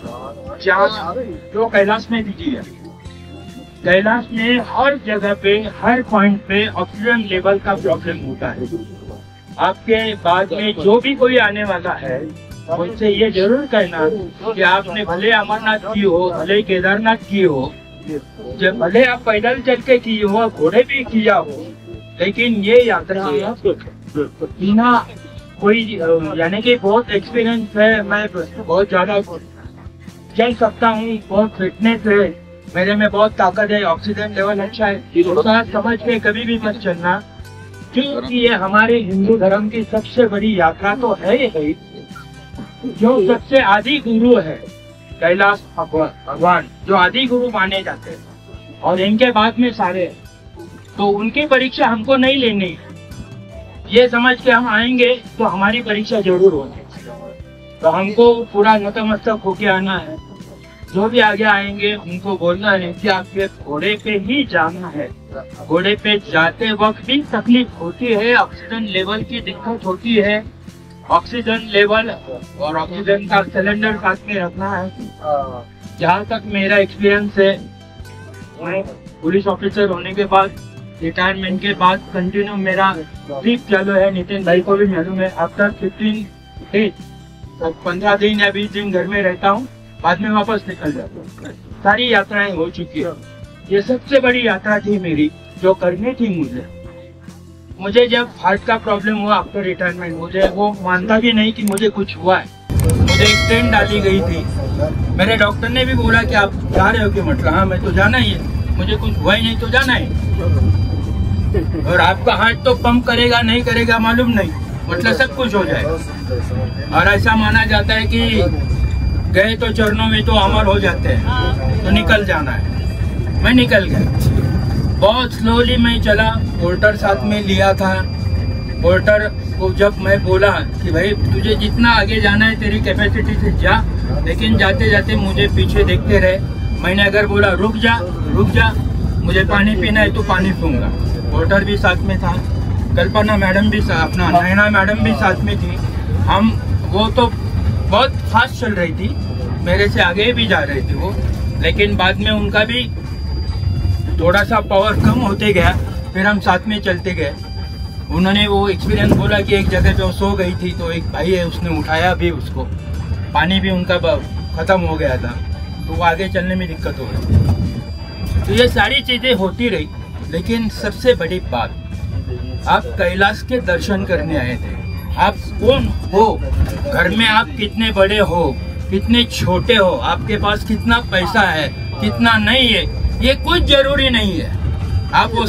जहाँ जो कैलाश में दीजिए है। कैलाश में हर जगह पे हर पॉइंट पे ऑक्सीजन लेवल का प्रॉब्लम होता है। आपके बाद में जो भी कोई आने वाला है उनसे ये जरूर कहना कि आपने भले अमरनाथ की हो, भले केदारनाथ की हो, जब भले आप पैदल चल के की हो, घोड़े भी किया हो, लेकिन ये यात्रा बिना कोई यानी कि बहुत एक्सपीरियंस है। मैं बहुत ज्यादा चल सकता हूँ, बहुत फिटनेस है मेरे में, बहुत ताकत है, ऑक्सीजन लेवल अच्छा है। ऐसा समझ के कभी भी मत चलना, क्योंकि ये हमारे हिंदू धर्म की सबसे बड़ी यात्रा तो है ही। जो सबसे आदि गुरु है कैलाश भगवान, जो आदि गुरु माने जाते हैं, और इनके बाद में सारे, तो उनकी परीक्षा हमको नहीं लेनी। ये समझ के हम आएंगे तो हमारी परीक्षा जरूर होगी। तो हमको पूरा नतमस्तक होके आना है। जो भी आगे आएंगे उनको बोलना है कि आपके घोड़े पे ही जाना है। घोड़े पे जाते वक्त भी तकलीफ होती है, ऑक्सीजन लेवल की दिक्कत होती है। ऑक्सीजन लेवल और ऑक्सीजन का सिलेंडर साथ में रखना है। जहाँ तक मेरा एक्सपीरियंस है, मैं पुलिस ऑफिसर होने के बाद, रिटायरमेंट के बाद कंटिन्यू मेरा ट्रिप चालू है। नितिन भाई को भी मालूम है। आफ्टर 15 डेज, 15 दिन या 20 दिन घर में रहता हूँ, बाद में वापस निकल जाता हूँ। सारी यात्राएं हो चुकी है। ये सबसे बड़ी यात्रा थी मेरी, जो करनी थी मुझे जब हार्ट का प्रॉब्लम हुआ आफ्टर रिटायरमेंट, मुझे वो मानता भी नहीं कि मुझे कुछ हुआ है। मुझे एक स्टेंट डाली गई थी। मेरे डॉक्टर ने भी बोला कि आप जा रहे हो कि मतलब, हाँ मैं तो जाना ही है, मुझे कुछ हुआ ही नहीं तो जाना है। और आपका हार्ट तो पंप करेगा नहीं करेगा मालूम नहीं, मतलब सब कुछ हो जाएगा। और ऐसा माना जाता है कि गए तो चरणों में तो अमर हो जाते हैं, तो निकल जाना है। मैं निकल गया, बहुत स्लोली मैं चला। पोर्टर साथ में लिया था। पोर्टर को जब मैं बोला कि भाई तुझे जितना आगे जाना है तेरी कैपेसिटी से जा, लेकिन जाते जाते मुझे पीछे देखते रहे। मैंने अगर बोला रुक जा मुझे पानी पीना है तो पानी पीऊंगा। पोर्टर भी साथ में था, कल्पना मैडम भी अपना नैना मैडम भी साथ में थी। हम वो तो बहुत फास्ट चल रही थी, मेरे से आगे भी जा रही थी वो, लेकिन बाद में उनका भी थोड़ा सा पावर कम होते गया। फिर हम साथ में चलते गए। उन्होंने वो एक्सपीरियंस बोला कि एक जगह पे वो सो गई थी, तो एक भाई है उसने उठाया भी उसको, पानी भी उनका खत्म हो गया था, तो वो आगे चलने में दिक्कत हो गई। तो ये सारी चीजें होती रही, लेकिन सबसे बड़ी बात, आप कैलाश के दर्शन करने आए थे। आप कौन हो, घर में आप कितने बड़े हो, कितने छोटे हो, आपके पास कितना पैसा है, कितना नहीं है, ये कुछ जरूरी नहीं है। आप वो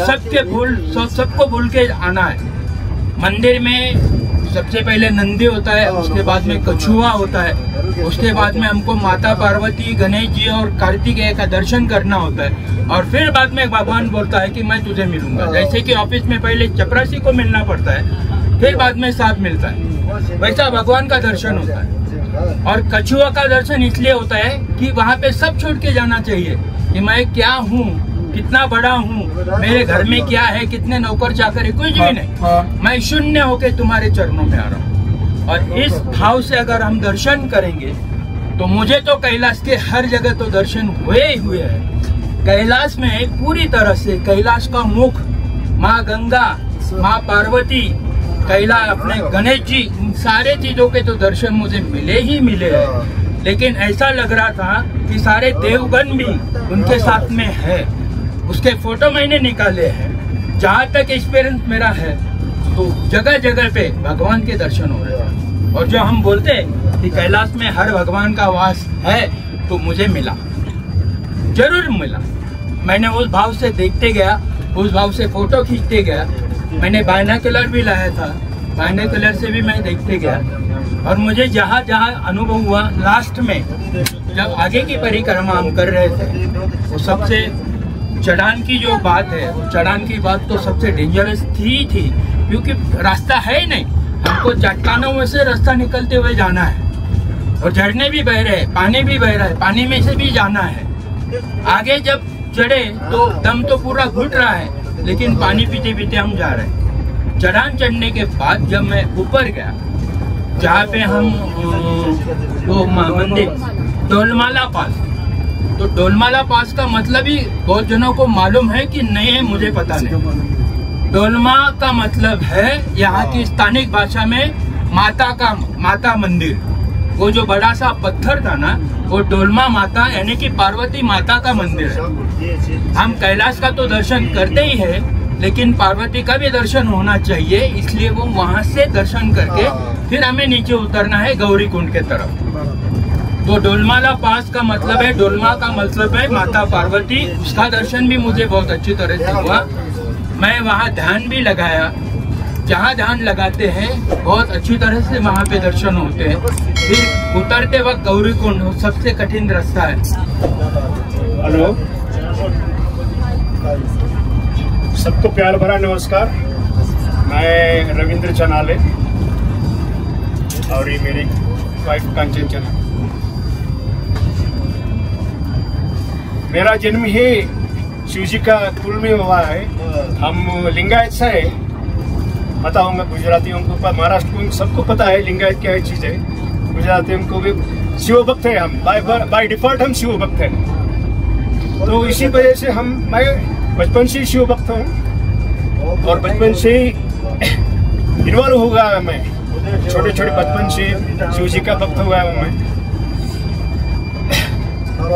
सबको भूल के आना है। मंदिर में सबसे पहले नंदी होता है, उसके बाद में कछुआ होता है, उसके बाद में हमको माता पार्वती, गणेश जी और कार्तिकेय का दर्शन करना होता है, और फिर बाद में भगवान बोलता है कि मैं तुझे मिलूंगा। जैसे कि ऑफिस में पहले चपरासी को मिलना पड़ता है, फिर बाद में सांप मिलता है, वैसा भगवान का दर्शन होता है। और कछुआ का दर्शन इसलिए होता है कि वहाँ पे सब छोड़ के जाना चाहिए कि मैं क्या हूँ, कितना बड़ा हूँ, मेरे घर में क्या है, कितने नौकर चाकर है, कुछ भी नहीं, मैं शून्य होके तुम्हारे चरणों में आ रहा हूँ। और इस भाव से अगर हम दर्शन करेंगे तो मुझे तो कैलाश के हर जगह तो दर्शन हुए ही हुए हैं। कैलाश में पूरी तरह से कैलाश का मुख, माँ गंगा, माँ पार्वती, कैलाश अपने गणेश जी, इन सारे चीजों के तो दर्शन मुझे मिले ही मिले हैं। लेकिन ऐसा लग रहा था कि सारे देवगण भी उनके साथ में है, उसके फोटो मैंने निकाले हैं। जहाँ तक एक्सपीरियंस मेरा है तो जगह जगह पे भगवान के दर्शन हो रहे हैं। और जो हम बोलते हैं कि कैलाश में हर भगवान का वास है, तो मुझे मिला, जरूर मिला। मैंने उस भाव से देखते गया, उस भाव से फोटो खींचते गया। मैंने बाइनोकुलर भी लाया था, बाइनोकुलर से भी मैं देखते गया। और मुझे जहाँ जहाँ अनुभव हुआ, लास्ट में जब आगे की परिक्रमा हम कर रहे थे, वो सबसे चढ़ान की जो बात है, वो चढ़ान की बात तो सबसे डेंजरस थी, क्योंकि रास्ता है ही नहीं। हमको चट्टानों में से रास्ता निकलते हुए जाना है, और झरने भी बह रहे हैं, पानी भी बह रहा है, पानी में से भी जाना है। आगे जब चढ़े तो दम तो पूरा घुट रहा है, लेकिन पानी पीते पीते हम जा रहे हैं। चढ़ान चढ़ने के बाद जब मैं ऊपर गया, जहाँ पे हम वो मंदिर डोलमाला पास, तो डोलमाला पास का मतलब ही बहुत जनों को मालूम है कि नहीं है, मुझे पता नहीं। डोलमा का मतलब है यहाँ की स्थानिक भाषा में माता मंदिर। वो जो बड़ा सा पत्थर था ना, वो डोलमा माता यानी कि पार्वती माता का मंदिर है। हम कैलाश का तो दर्शन करते ही है, लेकिन पार्वती का भी दर्शन होना चाहिए, इसलिए वो वहाँ से दर्शन करके फिर हमें नीचे उतरना है गौरी कुंड के तरफ। तो डोलमाला पास का मतलब है, डोलमा का मतलब है माता पार्वती। उसका दर्शन भी मुझे बहुत अच्छी तरह से हुआ। मैं वहाँ ध्यान भी लगाया, जहाँ ध्यान लगाते हैं बहुत अच्छी तरह से वहाँ पे दर्शन होते हैं। फिर उतरते वक्त गौरी कुंड सबसे कठिन रास्ता है। हेलो, सबको प्यार भरा नमस्कार। मैं रविंद्र चनाले और ये मेरी वाइफ कांचन चना। मेरा जन्म ही शिवजी का कुल में हुआ है। हम लिंगायत से है, बताऊंगा गुजरातियों को, महाराष्ट्र को सबको पता है लिंगायत क्या चीज है। गुजरातियों को भी शिव भक्त है, हम बाय डिफॉल्ट हम शिव भक्त है। तो इसी वजह से मैं बचपन से शिव भक्त हूँ और बचपन से इन्वॉल्व हुआ मैं, छोटे छोटे बचपन से शिव जी का भक्त हुआ हूँ मैं।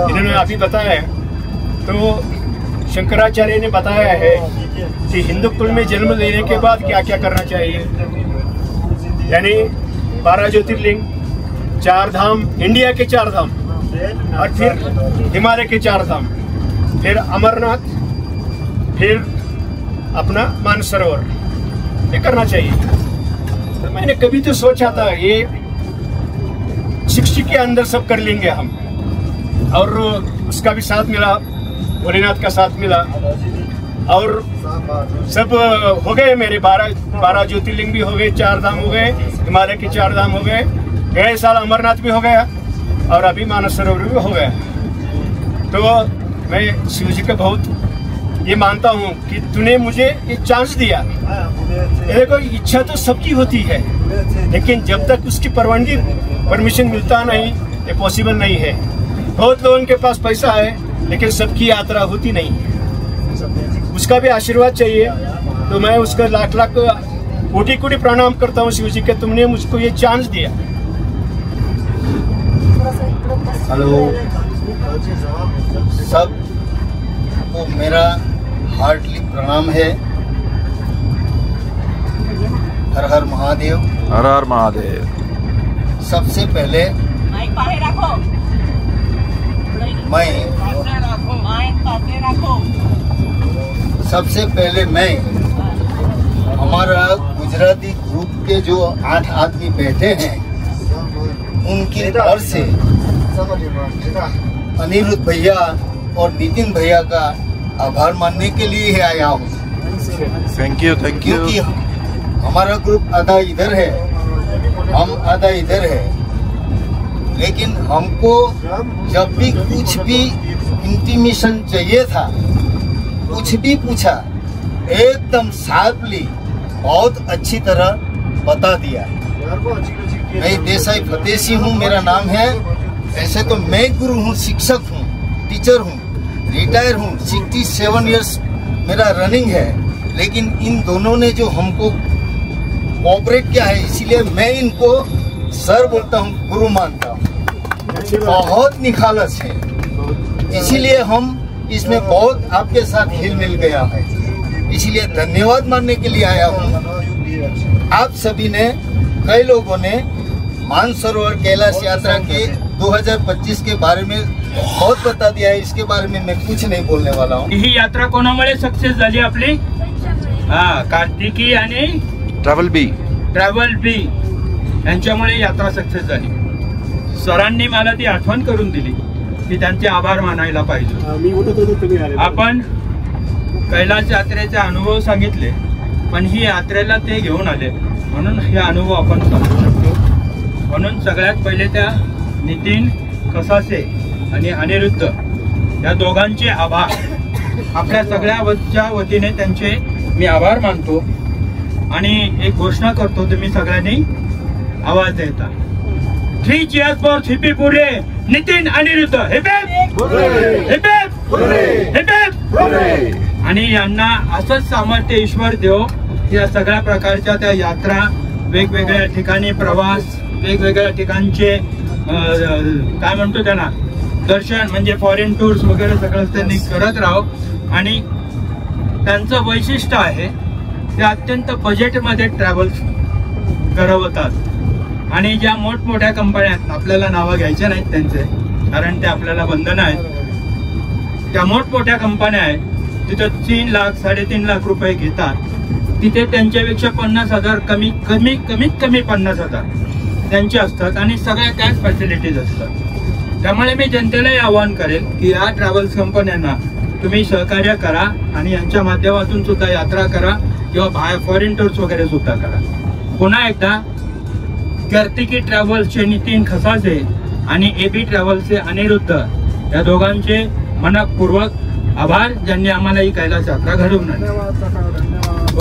इन्होंने अभी बताया तो शंकराचार्य ने बताया है कि हिंदू कुल में जन्म लेने के बाद क्या क्या करना चाहिए, यानी 12 ज्योतिर्लिंग, 4 धाम, इंडिया के 4 धाम, और फिर हिमालय के 4 धाम, फिर अमरनाथ, फिर अपना मानसरोवर, ये करना चाहिए। तो मैंने कभी तो सोचा था ये 60 के अंदर सब कर लेंगे हम, और उसका भी साथ मिला, भोलेनाथ का साथ मिला, और सब हो गए मेरे 12 ज्योतिर्लिंग भी हो गए, 4 धाम हो गए, हिमालय के 4 धाम हो गए, गए साल अमरनाथ भी हो गया और अभी मानस सरोवर भी हो गया। तो मैं शिव जी का बहुत ये मानता हूँ कि तूने मुझे ये चांस दिया। देखो इच्छा तो सबकी होती है, लेकिन जब तक उसकी परमिशन मिलता नहीं, ये पॉसिबल नहीं है। बहुत लोगों के पास पैसा है, लेकिन सबकी यात्रा होती नहीं है। उसका भी आशीर्वाद चाहिए। तो मैं उसका लाख लाख कोटि कोटि प्रणाम करता हूँ शिव जी के, तुमने मुझको ये चांस दिया। हेलो सब को मेरा हार्टली प्रणाम है। हर हर महादेव, हर हर महादेव। सबसे पहले मैं हमारा गुजराती ग्रुप के जो 8 आदमी बैठे हैं उनकी तरफ से अनिरुद्ध भैया और नितिन भैया का आभार मानने के लिए ही आया हूँ। थैंक यू क्योंकि हमारा ग्रुप आधा इधर है, हम आधा इधर है, लेकिन हमको जब भी कुछ भी इंटीमेशन चाहिए था, कुछ भी पूछा, एकदम शार्पली बहुत अच्छी तरह बता दिया। मैं देसाई फतेह सिंह हूँ, मेरा नाम है। ऐसे तो मैं गुरु हूँ, शिक्षक हूँ, टीचर हूँ, रिटायर हूँ, 67 इयर्स मेरा रनिंग है, लेकिन इन दोनों ने जो हमको कोऑपरेट किया है, इसीलिए मैं इनको सर बोलता हूँ, गुरु मानता हूँ। बहुत निखालस है, इसीलिए हम इसमें बहुत आपके साथ हिल मिल गया है, इसीलिए धन्यवाद मानने के लिए आया हूँ। आप सभी ने, कई लोगों ने मानसरोवर कैलाश यात्रा के 2025 के बारे में बहुत बता दिया है, इसके बारे में मैं कुछ नहीं बोलने वाला हूँ। ही यात्रा कोणामुळे सक्सेस झाली आपली? कार्तिकी आणि ट्रॅव्हल बी यांच्यामुळे यात्रा सक्सेस झाली। सरांनी मला ती आठवण करून दिली की त्यांचे आभार मानायला पाहिजे। आपण कैलास यात्रेचे अनुभव सांगितले, पण ही यात्रेला ते घेऊन आले म्हणून हे अनुभव आपण सांगू शकतो। म्हणून सगळ्यात पहिले त्या नितीन कसासे आणि अनिरुद्ध या दोघांचे आभार, आपल्या सगळ्या वतीने त्यांचे मी आभार मानतो। आणि एक घोषणा करतो, तुम्ही सगळ्यांनी आवाज देता। 3 cheers for हिप्पी पुरे Nitin Aniruddha, hip hip hip hip hip. आणि यांना असंच सामर्थ्य ईश्वर देव, या सगळ्या प्रकारच्या त्या यात्रा, वेगवेगळ्या ठिकाणी प्रवास, वेगवेगळ्या ठिकाणचे काय म्हणतो त्यांना दर्शन, म्हणजे फॉरेन टूर्स वगैरे सगळं त्यांनी करत राहो। आणि त्यांचं वैशिष्ट्य आहे ते अत्यंत बजेटमध्ये ट्रॅव्हल्स करवतात। आणि ज्या मोठमोठ्या कंपन्या आहेत, आपल्याला नावं घ्यायचे नाहीत त्यांचे, कारण ते आपल्याला बंधन आहेत, त्या मोठमोठ्या कंपन्या आहेत तिथं 3 लाख 3.5 लाख रुपये घेतात, तिथे त्यांच्यापेक्षा 50,000 कमीत कमी 50,000 त्यांचे असतात आणि सगळ्या त्याच फॅसिलिटीज असतात। त्यामुळे मी जनतेलाही आवाहन करेल की या ट्रॅव्हल्स कंपन्यांना तुम्ही सहकार्य करा आणि यांच्या माध्यमातून सुद्धा यात्रा करा किंवा बाहेर फॉरेन टूर्स वगैरे सुद्धा करा। पुन्हा एकदा कार्तिकी ट्रॅव्हल्सचे नितीन खसासे आणि एबी ट्रॅव्हल्सचे अनिरुद्ध या दोघांचे मनपूर्वक आभार, ज्यांनी आम्हाला ही कैलास यात्रा घडवून आणली।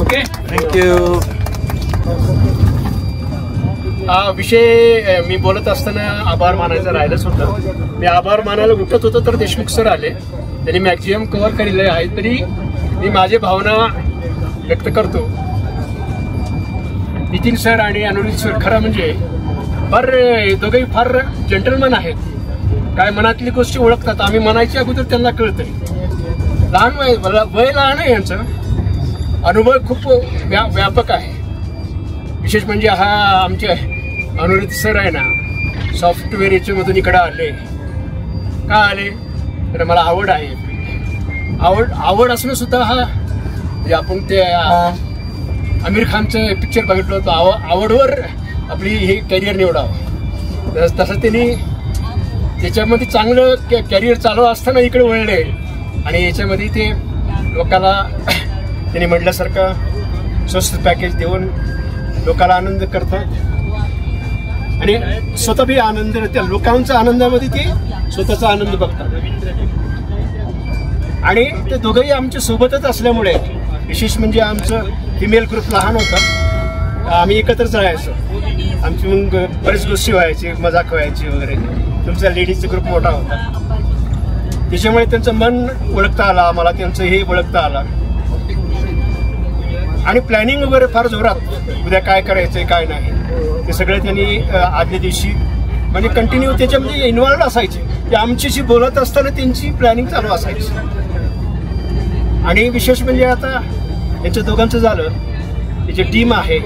Okay, thank you. हा विषय मी बोलत असताना आभार मानायचं राहिलंच होतं। मी आभार मानायला उठत होतो तर देशमुख सर आले, त्यांनी मॅक्झिमम कव्हर केलेले आहे, तरी मी माझी भावना व्यक्त करतो। नितीन सर आणि अनिरुद्ध सर खरं म्हणजे दोघेही फार जेंटलमॅन आहेत, काय मनातली गोष्टी ओळखतात। आम्ही म्हणायच्या अगोदर त्यांना कळतंय। लहान वय लहान आहे, यांचं अनुभव खूप व्यापक आहे। विशेष म्हणजे हा आमचे अनिरुद्ध सर आहे ना, सॉफ्टवेअर याच्यामधून इकडे आले, का आले तर मला आवड आहे, आवड असणं सुद्धा हा, आपण ते आमिर खानचं पिक्चर बघितलं होतं, आवडवर आपली हे कॅरियर निवडावं, तसं त्यांनी त्याच्यामध्ये चांगलं कॅरियर चालू असताना इकडे वळले आणि याच्यामध्ये ते लोकांना त्यांनी म्हटल्यासारखं स्वस्त पॅकेज देऊन लोकांना आनंद करतात आणि स्वतः बी आनंद, त्या लोकांच्या आनंदामध्ये ते स्वतःचा आनंद बघतात। आणि ते दोघंही आमच्या सोबतच असल्यामुळे, विशेष म्हणजे आमचं फिमेल ग्रुप लहान होता, आम्ही एकत्रच राहायचो, आमची मग बरीच गोष्टी व्हायची, मजाक व्हायची वगैरे। तुमचा लेडीजचा ग्रुप मोठा होता, त्याच्यामुळे त्यांचं मन ओळखता आलं आम्हाला, त्यांचं हे ओळखता आलं आणि प्लॅनिंग वगैरे फार जोरात, उद्या काय करायचंय काय नाही ते सगळं त्यांनी आदल्या दिवशी म्हणजे कंटिन्यू त्याच्यामध्ये इन्व्हॉल्व असायचे, ते आमच्याशी बोलत असताना त्यांची प्लॅनिंग चालू असायची। आणि विशेष म्हणजे आता यांच्या दोघांचं झालं, त्याची टीम आहे,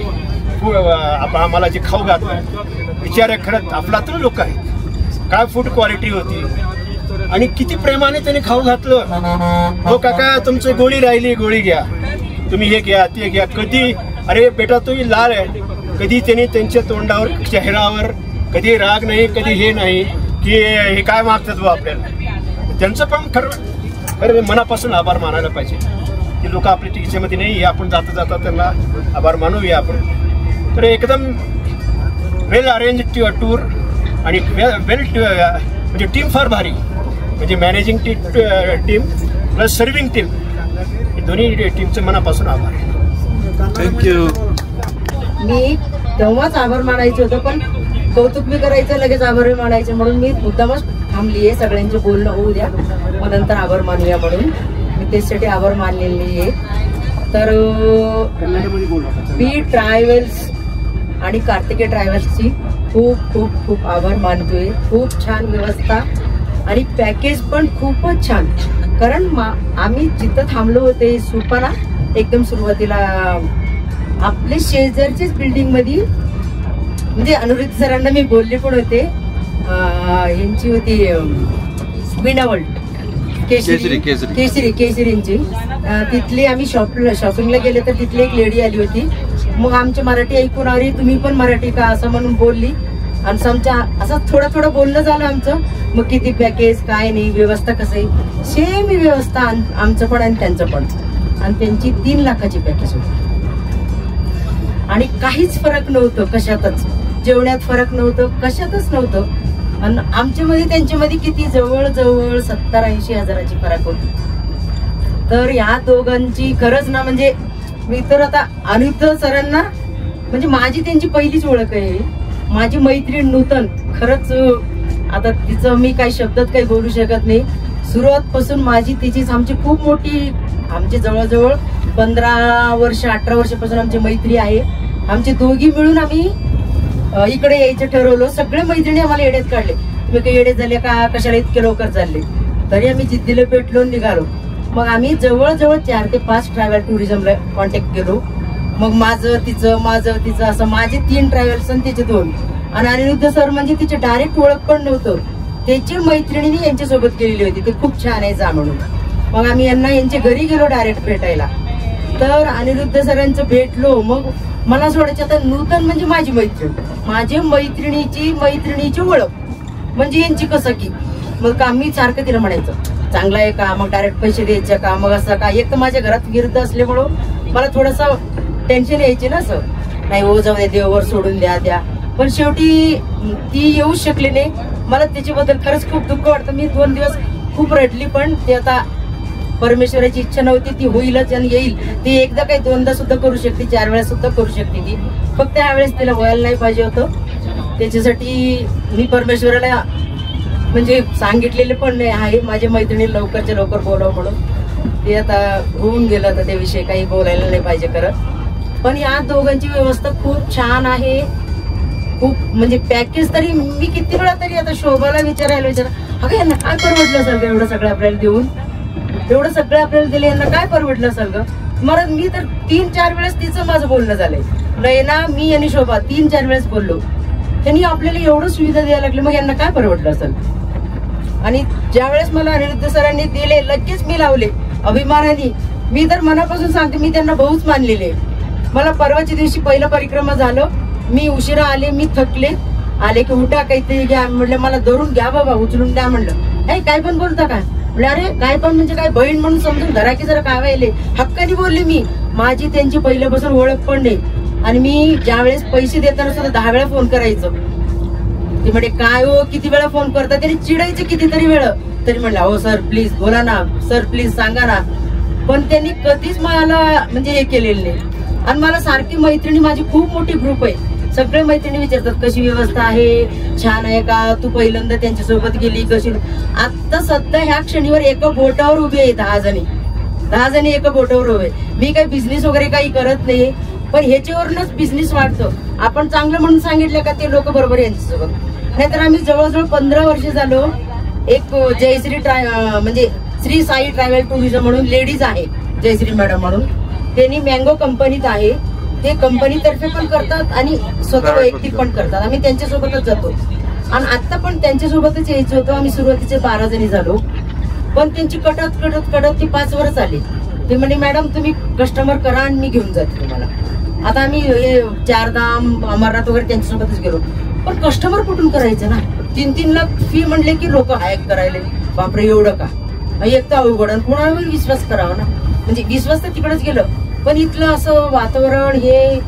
आम्हाला जे खाऊ घातलं बिचारे खरंच अफलातून लोक आहेत, काय फूड क्वालिटी होती आणि किती प्रेमाने त्यांनी खाऊ घातलं। हो काका तुमची गोळी राहिली, गोळी घ्या, तुम्ही हे घ्या ते घ्या, कधी अरे बेटा तू लाल आहे. कधी त्यांनी त्यांच्या तोंडावर चेहऱ्यावर कधी राग नाही, कधी हे नाही की हे काय मागतात बा आपल्याला. त्यांचं पण खरं मनापासून आभार मानायला पाहिजे की लोक आपल्या टीचरमध्ये नाही, हे आपण जाता जाता त्यांना आभार मानूया आपण. तर एकदम वेल अरेंज टूर आणि वेल म्हणजे टीम फार भारी, म्हणजे managing team plus serving team, दोन्ही टीमचं मनापासून आभार. थँक्यू. मी तेव्हाच आभार मानायचं होतं, पण कौतुक बी करायचं लगेच आभार मानायचं, म्हणून मी मुद्दामच थांबली आहे. सगळ्यांचे बोलणं होऊ द्या, मग नंतर आभार मानूया म्हणून मी त्याच्यासाठी आभार मानलेली आहे. तर बी ट्रॅव्हल्स आणि कार्तिकेय ट्रॅव्हल्सची खूप खूप खूप आभार मानतोय. खूप छान व्यवस्था आणि पॅकेज पण खूपच छान. कारण आम्ही जिथं थांबलो होते सुपाना एकदम सुरुवातीला आपले शेजारचीच बिल्डिंग मध्ये, म्हणजे अनुरुद्ध सरांना मी बोलले पण होते, यांची होती वीणा वर्ल्ड केसरींची, तिथली आम्ही शॉपिंगला गेले तर तिथली एक लेडी आली होती. मग आमची मराठी ऐकून अरे तुम्ही पण मराठी का असं म्हणून बोलली आणि आमच्या असं थोडं बोलणं झालं आमचं. मग किती पॅकेज काय नाही, व्यवस्था कसं आहे, सेम व्यवस्था आमचं पण आणि त्यांचं पण. आणि त्यांची 3 लाखाची पॅकेज होती आणि काहीच फरक नव्हतं कशातच, जेवण्यात फरक नव्हतं, कशातच नव्हतं. आणि आमच्यामध्ये त्यांच्यामध्ये किती जवळ 70-80 हजाराची फरक होती. तर या दोघांची खरंच ना, म्हणजे मी तर आता अनिरुद्ध सरांना म्हणजे माझी त्यांची पहिलीच ओळख आहे. माझी मैत्रीण नूतन, खरंच आता तिचं मी काही शब्दात काही बोलू शकत नाही. सुरुवातपासून माझी तिचीच आमची खूप मोठी, आमची जवळजवळ 15 वर्ष 18 वर्षापासून आमची मैत्री आहे. आमचे दोघी मिळून आम्ही इकडे यायचं ठरवलं. सगळे मैत्रिणी आम्हाला येड्यात काढले, तुम्ही काही येडे झाले का, कशाला इतके लवकर चालले. तरी आम्ही जिद्दीला पेटलो निघालो. मग आम्ही जवळजवळ 4 ते 5 ट्रॅव्हल टुरिझमला कॉन्टॅक्ट केलो. मग माझं तिचं असं माझे 3 ट्रॅव्हल्स आणि तिचे 2. आणि अनिरुद्ध सर म्हणजे तिचे डायरेक्ट ओळख पण नव्हतं, त्याची मैत्रिणीने यांच्यासोबत केलेली होती, ते खूप छान आहे जा म्हणून. मग आम्ही यांच्या घरी गेलो डायरेक्ट भेटायला. तर अनिरुद्ध सरांचं भेटलो. मग मला सोडायचं आता नूतन म्हणजे माझी मैत्रीण, माझी मैत्रिणीची ओळख म्हणजे यांची कसं की. मग आम्ही सारखं तिला म्हणायचं चांगलं आहे का, मग डायरेक्ट पैसे द्यायचे का, मग असं का. एक तर माझ्या घरात विरुद्ध असल्यामुळं मला थोडंसं टेन्शन यायचे ना, असं नाही हो जाऊ द्या, देवावर सोडून द्या. पण शेवटी ती येऊच शकली नाही. मला त्याच्याबद्दल खरंच खूप दुःख वाटतं. मी 2 दिवस खूप रडली, पण ते आता परमेश्वराची इच्छा नव्हती, ती होईलच आणि येईल. ती एकदा काही 2दा सुद्धा करू शकते, 4 वेळा सुद्धा करू शकते ती. फक्त ह्यावेळेस तिला व्हायला नाही पाहिजे होतं. त्याच्यासाठी मी परमेश्वराला म्हणजे सांगितलेले पण नाही आहे माझ्या मैत्रिणी लवकरच्या लवकर बोलावं म्हणून. ते आता होऊन गेलं, तर त्याविषयी काही बोलायला नाही पाहिजे खरं. पण या दोघांची व्यवस्था खूप छान आहे. खूप म्हणजे पॅकेज तरी मी किती वेळा तरी आता शोभाला विचार अगं यांना काय परवडलं सगळं, एवढं सगळं आपल्याला देऊन, एवढं सगळं आपल्याला दिलं, यांना काय परवडलं सगळं. मला मी तर 3-4 वेळेस तिचं माझं बोलणं झालंय. नयना, मी आणि शोभा 3-4 वेळेस बोललो. त्यांनी आपल्याला एवढं सुविधा द्यायला लागली, मग यांना काय परवडलं असेल. आणि ज्या वेळेस मला अनिरुद्ध सरांनी दिले लगेच मी लावले अभिमानाने. मी तर मनापासून सांगते, मी त्यांना भाऊच मानलेले. मला परवाच्या दिवशी पहिलं परिक्रमा झालं, मी उशिरा आले, मी थकले, आले की उठा काहीतरी घ्या म्हटलं, मला धरून घ्या बाबा, उचलून द्या म्हणलं. काय पण बोलता काय म्हणजे, अरे काय पण म्हणजे काय, बहीण म्हणून समजून धरा की जरा काय व्हायले. हक्काने बोलले मी. माझी त्यांची पहिल्यापासून ओळख पण नाही. आणि मी ज्या वेळेस पैसे देताना सुद्धा 10 वेळा फोन करायचं. ते म्हणजे काय हो किती वेळा फोन करता, त्यांनी चिडायचे कितीतरी वेळ. तरी म्हणलं हो सर प्लीज बोला ना, सर प्लीज सांगा ना. पण त्यांनी कधीच मला म्हणजे हे केलेलं नाही. आणि मला सारखी मैत्रिणी, माझी खूप मोठी ग्रुप आहे, सगळे मैत्रिणी विचारतात कशी व्यवस्था आहे, छान आहे का, तू पहिल्यांदा त्यांच्यासोबत गेली कशी. आता सध्या ह्या क्षणीवर एका बोटावर उभी आहे 10 जणी एका बोटावर उभे. मी काही बिझनेस वगैरे काही करत नाही, पण ह्याच्यावरूनच बिझनेस वाढतो. आपण चांगलं म्हणून सांगितलं का ते लोक बरोबर यांच्यासोबत. नाहीतर आम्ही जवळजवळ 15 वर्ष झालो. एक जयश्री म्हणजे श्री साई ट्रॅव्हल टुरिझम म्हणून लेडीज आहे, जयश्री मॅडम म्हणून, त्यांनी मँगो कंपनीत आहे. ते कंपनीतर्फे पण करतात आणि स्वतः वैयक्तिक पण करतात. आम्ही त्यांच्यासोबतच जातो आणि आता पण त्यांच्यासोबतच यायचं होतं. आम्ही सुरुवातीचे 12 जणी झालो, पण त्यांची कटत ती 5 वर आली. ते म्हणे मॅडम तुम्ही कस्टमर करा आणि मी घेऊन जाते तुम्हाला. आता आम्ही हे चारधाम अमरनाथ वगैरे त्यांच्यासोबतच गेलो, पण कस्टमर कुठून करायचं ना? 3-3 लाख फी म्हणले की लोक हायक करायला, बापरे एवढं का? एक तर अवघड, आणि कोणावर विश्वास करावा ना? म्हणजे विश्वास तर तिकडेच गेलं, पण इथलं असं वातावरण हे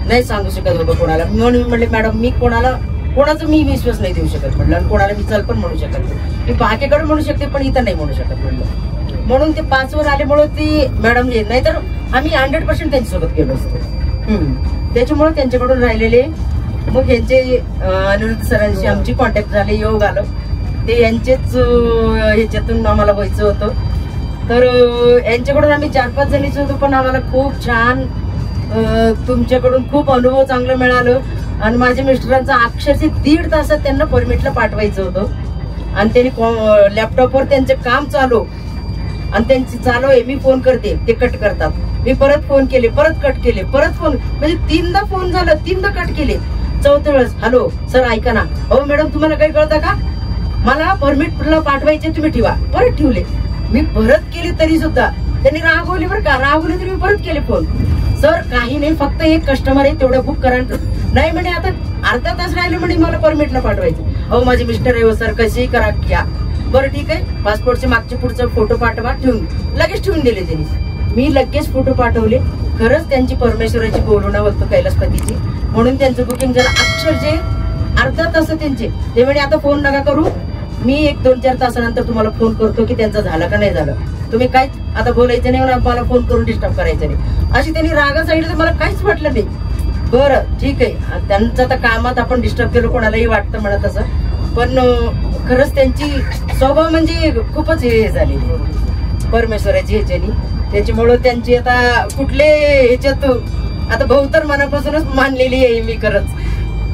नाही सांगू शकत बाबा कोणाला. म्हणून म्हणले मॅडम मी कोणाचा मी विश्वास नाही देऊ शकत म्हटलं, आणि कोणाला मी चल पण म्हणू शकत नाही. मी बाकीकडे म्हणू शकते पण इथं नाही म्हणू शकत म्हटलं. म्हणून ते 5 वर आल्यामुळे ती मॅडम येत नाही, तर आम्ही 100% त्यांच्यासोबत गेलो असतो. त्याच्यामुळे त्यांच्याकडून राहिलेले. मग यांचे अनिरुद्ध सरांशी आमची कॉन्टॅक्ट झाले, योग आलं ते यांचेच ह्याच्यातून आम्हाला व्हायचं होतं. तर यांच्याकडून आम्ही 4-5 जणीच होतो, पण आम्हाला खूप छान तुमच्याकडून खूप अनुभव चांगलं मिळालं. आणि माझ्या मिस्टरांचा अक्षरशः 1.5 तासात त्यांना परमिटला पाठवायचं होतं, आणि त्यांनी लॅपटॉपवर त्यांचं काम चालू, आणि त्यांची चालू आहे, मी फोन करते ते कट करतात, मी परत फोन केले, परत कट केले, परत फोन, म्हणजे 3दा फोन झाला, 3दा कट केले. 4थ्या वेळेस हॅलो सर ऐका ना, हो मॅडम तुम्हाला काही कळतं का, मला परमिटला पाठवायचे, तुम्ही ठेवा. परत ठेवले, मी परत केले तरी सुद्धा त्यांनी रागवले बरं का, रागवले तरी मी परत केले फोन. सर काही नाही, फक्त एक कस्टमर आहे तेवढं बुक करा. नाही म्हणे आता अर्धा तास राहिले म्हणे मला परमिटला पाठवायचं. अहो माझे मिस्टर आहे सर, कशी करा घ्या. बरं ठीक आहे, पासपोर्टचे मागचे पुढचा फोटो पाठवा, ठेवून लगेच ठेवून दिले त्यांनी. मी लगेच फोटो पाठवले. खरंच त्यांची परमेश्वराची बोलवणं होतं कैलासपतीची, म्हणून त्यांचं बुकिंग झालं. अक्षरशः अर्धा तास त्यांचे. ते म्हणे आता फोन नका करू, मी 1-2-4 तासानंतर तुम्हाला फोन करतो की त्यांचं झालं का नाही झालं, तुम्ही काहीच आता बोलायचं नाही, म्हणून मला फोन करून डिस्टर्ब करायचं नाही. अशी त्यांनी रागा सांगितलं, मला काहीच वाटलं नाही. बरं ठीक आहे, त्यांचं तर कामात आपण डिस्टर्ब केलं, कोणालाही वाटतं म्हणत असं, पण खरंच त्यांची स्वभाव म्हणजे खूपच हे झाली परमेश्वराची ह्याच्यानी. त्याच्यामुळं त्यांची आता कुठले ह्याच्यात आता बहुतर मनापासूनच मानलेली आहे मी खरंच,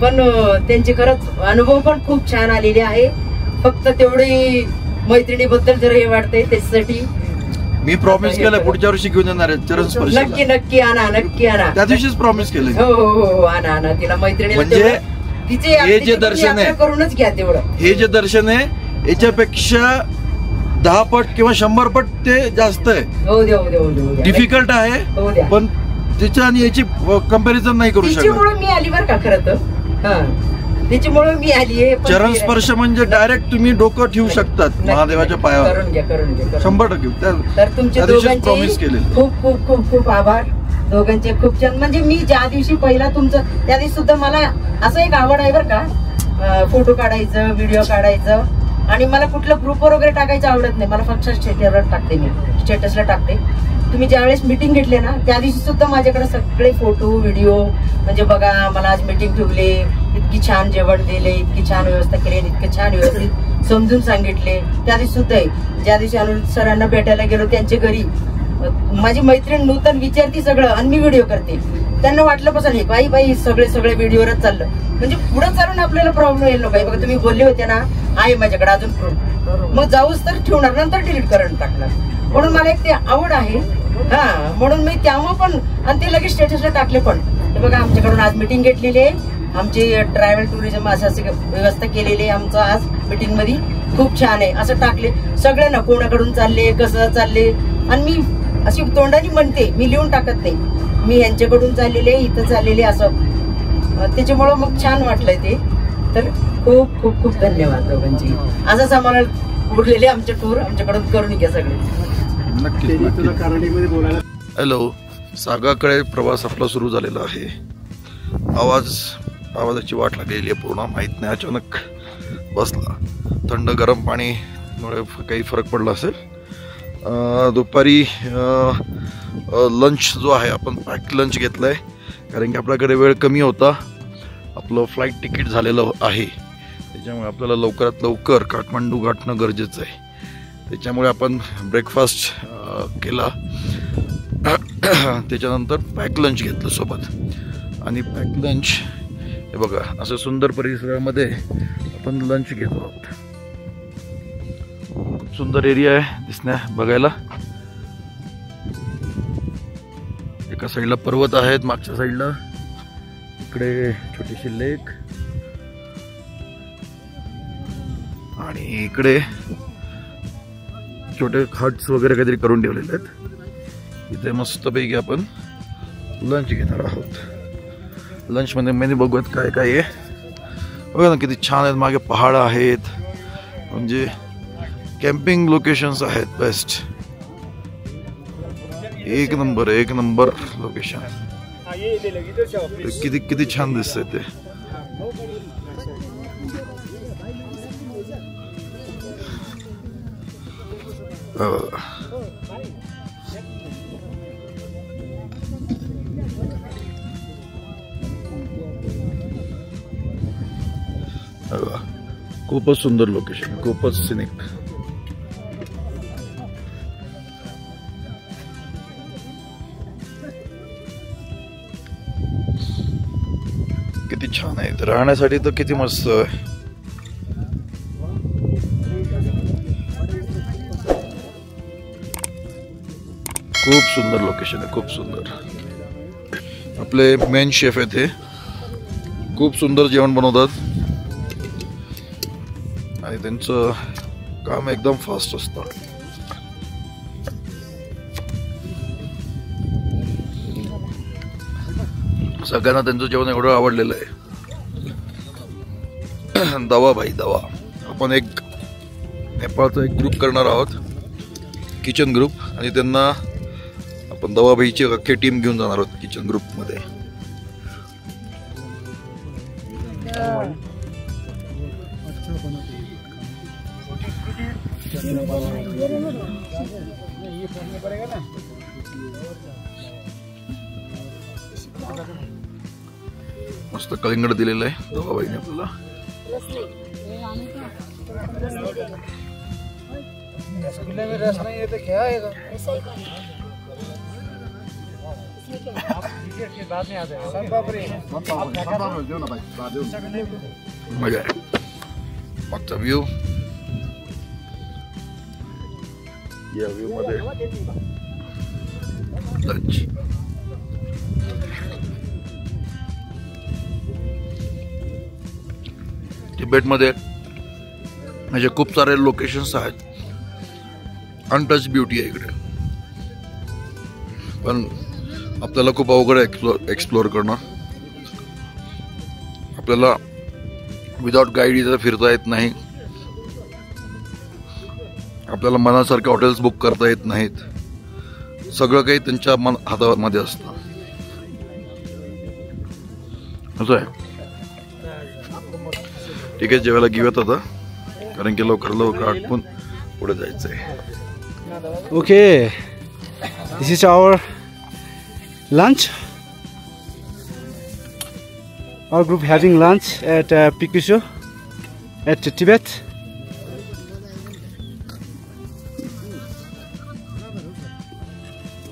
पण त्यांचे खरंच अनुभव पण खूप छान आलेले आहे. फक्त तेवढी मैत्रिणीबद्दल जर हे वाटतंय त्याच्यासाठी मी प्रॉमिस केलं पुढच्या वर्षी घेऊन येणार आहे चरण स्पर्श. नक्की आणा, नक्की आणा. त्या दिवशीच प्रॉमिस केलं. हो आणा तिला मैत्रिणीला. म्हणजे तिचे हे जे दर्शन आहे करूनच घ्या तेवढं. हे जे दर्शन आहे याच्यापेक्षा 10 पट किंवा 100 पट ते जास्त आहे. हो द्या. डिफिकल्ट आहे, पण तिच्या आणि याची कंपॅरिझन नाही करू शकत. तिच्यामुळे मी आली बरं का खरं तर. त्याच्यामुळे मी आली आहे. चरण स्पर्श म्हणजे डायरेक्ट तुम्ही डोकं ठेवू शकतात महादेवाच्या पायावर. करून घ्या 100%. तर तुमच्या दोघांचे खूप खूप खूप खूप आभार दोघांचे. खूप छान. म्हणजे मी ज्या दिवशी पहिला तुमचं त्या दिवशी सुद्धा मला असं एक आवड आहे बरं का, फोटो काढायचं, व्हिडिओ काढायचं, आणि मला कुठलं ग्रुपवर वगैरे टाकायचं आवडत नाही. मला फक्त स्टेटसला टाकते, मी स्टेटसला टाकते. तुम्ही ज्यावेळेस मीटिंग घेतले ना त्या दिवशी सुद्धा माझ्याकडे सगळे फोटो व्हिडिओ, म्हणजे बघा मला आज मीटिंग ठेवले, इतकी छान जेवण दिले, इतकी छान व्यवस्था केली, इतकं छान व्यवस्थित समजून सांगितले. त्या दिवशी सुद्धा आहे. ज्या दिवशी अनिरुद्ध सरांना भेटायला गेलो त्यांच्या घरी, माझी मैत्रीण नूतन विचारती सगळं आणि मी व्हिडिओ करते. त्यांना वाटलं पासून नाही बाई सगळे व्हिडिओवरच चाललं, म्हणजे पुढे चालून आपल्याला प्रॉब्लेम येईल नको. बघा तुम्ही बोलले होते ना, आहे माझ्याकडे अजून प्रूफ, मग जाऊच तर ठेवणार, नंतर डिलीट करून टाकणार. म्हणून मला एक ते आवड आहे. म्हणून मी तेव्हा पण, आणि ते लगेच स्टेटसला टाकले पण. हे बघा आमच्याकडून आज मीटिंग घेतलेली आहे, आमची ट्रॅव्हल टुरिझम अशी व्यवस्था केलेली आहे आमचं आज मीटिंग मध्ये, खूप छान आहे असं टाकले. सगळे ना कोणाकडून चालले, कसं चालले, आणि मी अशी तोंडाने म्हणते, मी लिहून टाकत नाही, मी यांच्याकडून चाललेले इथं चाललेले असं. त्याच्यामुळं मग छान वाटलंय ते. तर खूप खूप खूप धन्यवाद दोघांची. असंच आम्हाला उरलेले आमचे टूर आमच्याकडून करून घ्या सगळे. हॅलो, सागाकडे प्रवास आपला सुरू झालेला आहे. आवाजाची वाट लागलेली आहे पूर्ण, माहीत नाही अचानक बसला. थंड गरम पाणीमुळे काही फरक पडला असेल. दुपारी लंच जो आहे आपण पॅक लंच घेतला आहे, कारण की आपल्याकडे वेळ कमी होता. आपलं फ्लाईट तिकीट झालेलं आहे, त्याच्यामुळे आपल्याला लवकरात लवकर काठमांडू गाठणं गरजेचं आहे. त्याच्यामुळे आपण ब्रेकफास्ट केला, त्याच्यानंतर पॅक लंच घेतलं सोबत. आणि पॅक लंच हे बघा असं सुंदर परिसरामध्ये आपण लंच घेतो आहोत. खूप सुंदर एरिया आहे दिसण्या बघायला. एका साईडला पर्वत आहेत, मागच्या साईडला इकडे छोटीशी लेक, आणि इकडे छोटे हट्स वगैरे काहीतरी करून ठेवलेले आहेत. इथे मस्तपैकी आपण लंच घेणार आहोत. लंचमध्ये मेन्यू बघूयात काय काय आहे. बघा ना किती छान आहेत, मागे पहाड आहेत, म्हणजे कॅम्पिंग लोकेशन्स आहेत. बेस्ट, एक नंबर लोकेशन. किती किती छान दिसतंय ते. खूपच सुंदर लोकेशन, खूपच सिनिक. किती छान आहे, राहण्यासाठी तर किती मस्त आहे. खूप सुंदर लोकेशन आहे, खूप सुंदर. आपले मेन शेफ आहेत, हे खूप सुंदर जेवण बनवतात आणि त्यांचं काम एकदम फास्ट असतं. सगळ्यांना त्यांचं जेवण एवढं आवडलेलं आहे. दवा भाई दवा. आपण एक नेपाळचा एक ग्रुप करणार आहोत, किचन ग्रुप, आणि त्यांना आपण दवा भाईची अख्खी टीम घेऊन जाणार आहोत किचन ग्रुप मध्ये. मस्त कलिंगड दिलेलं आहे दवाबाईने आपल्याला. मजा आहे. मागचा व्ह्यू, या व्ह्यू मध्ये लंच. तिबेटमध्ये म्हणजे खूप सारे लोकेशन्स आहेत. अनटच ब्युटी आहे इकडे, पण आपल्याला खूप अवघड आहे एक्सप्लोअर करणं. आपल्याला विदाउट गाईड इथं फिरता येत नाही. आपल्याला मनासारखे हॉटेल्स बुक करता येत नाहीत. सगळं काही त्यांच्या हातामध्ये असतं. असं आहे. ठीक आहे, जेवायला घेऊयात आता, कारण की लवकर आटपून पुढे जायचंय. Okay, this is our lunch. Our group having lunch at Pikisho at Tibet.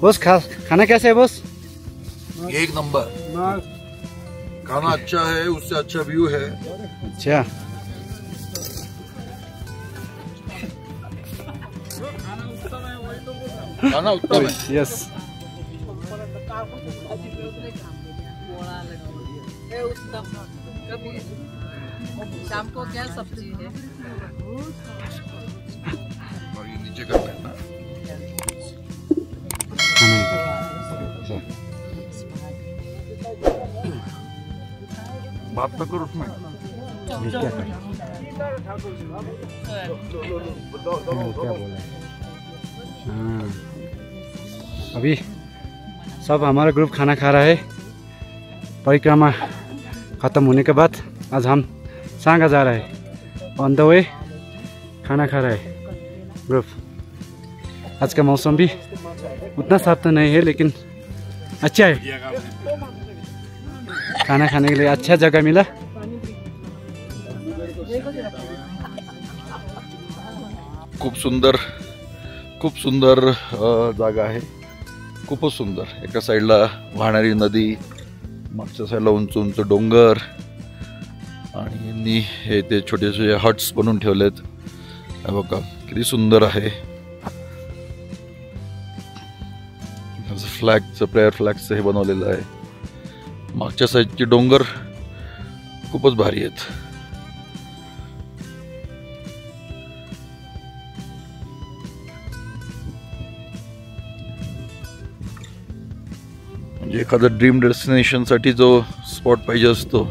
Boss खाना कैसा है बॉस? एक नंबर. खाना अच्छा है, उससे अच्छा व्यू है. अच्छा, खाना उत्तम है. यस. शाम को क्या सब्जी है? नीचे करना है ना. बात तो करो उसमें. क्या बोला? हाँ, अभी सब हमारा ग्रुप खाना खा रहा है. परिक्रमा खत्म होने के बाद आज हम सांगा जा रहा है. ऑन द वे खाना खा रहा है ग्रुप. आज का मौसम भी उतना साफ तो नहीं है, लेकिन अच्छा है. खाना खाने के लिए अच्छा जगह मिला. खूप सुंदर जागा आहे. खूपच सुंदर. एका साईडला वाहणारी नदी, मागच्या साईडला उंच उंच डोंगर, आणि यांनी हे ते छोटेसे हट्स बनवून ठेवलेत. बघा किती सुंदर आहे. फ्लॅगचं, प्रेयर फ्लॅगचं हे बनवलेलं आहे. मागच्या साईडचे डोंगर खूपच भारी आहेत. म्हणजे एखादा ड्रीम डेस्टिनेशनसाठी जो स्पॉट पाहिजे असतो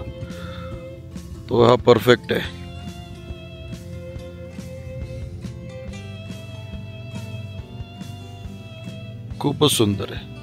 तो हा परफेक्ट आहे. खूपच सुंदर आहे.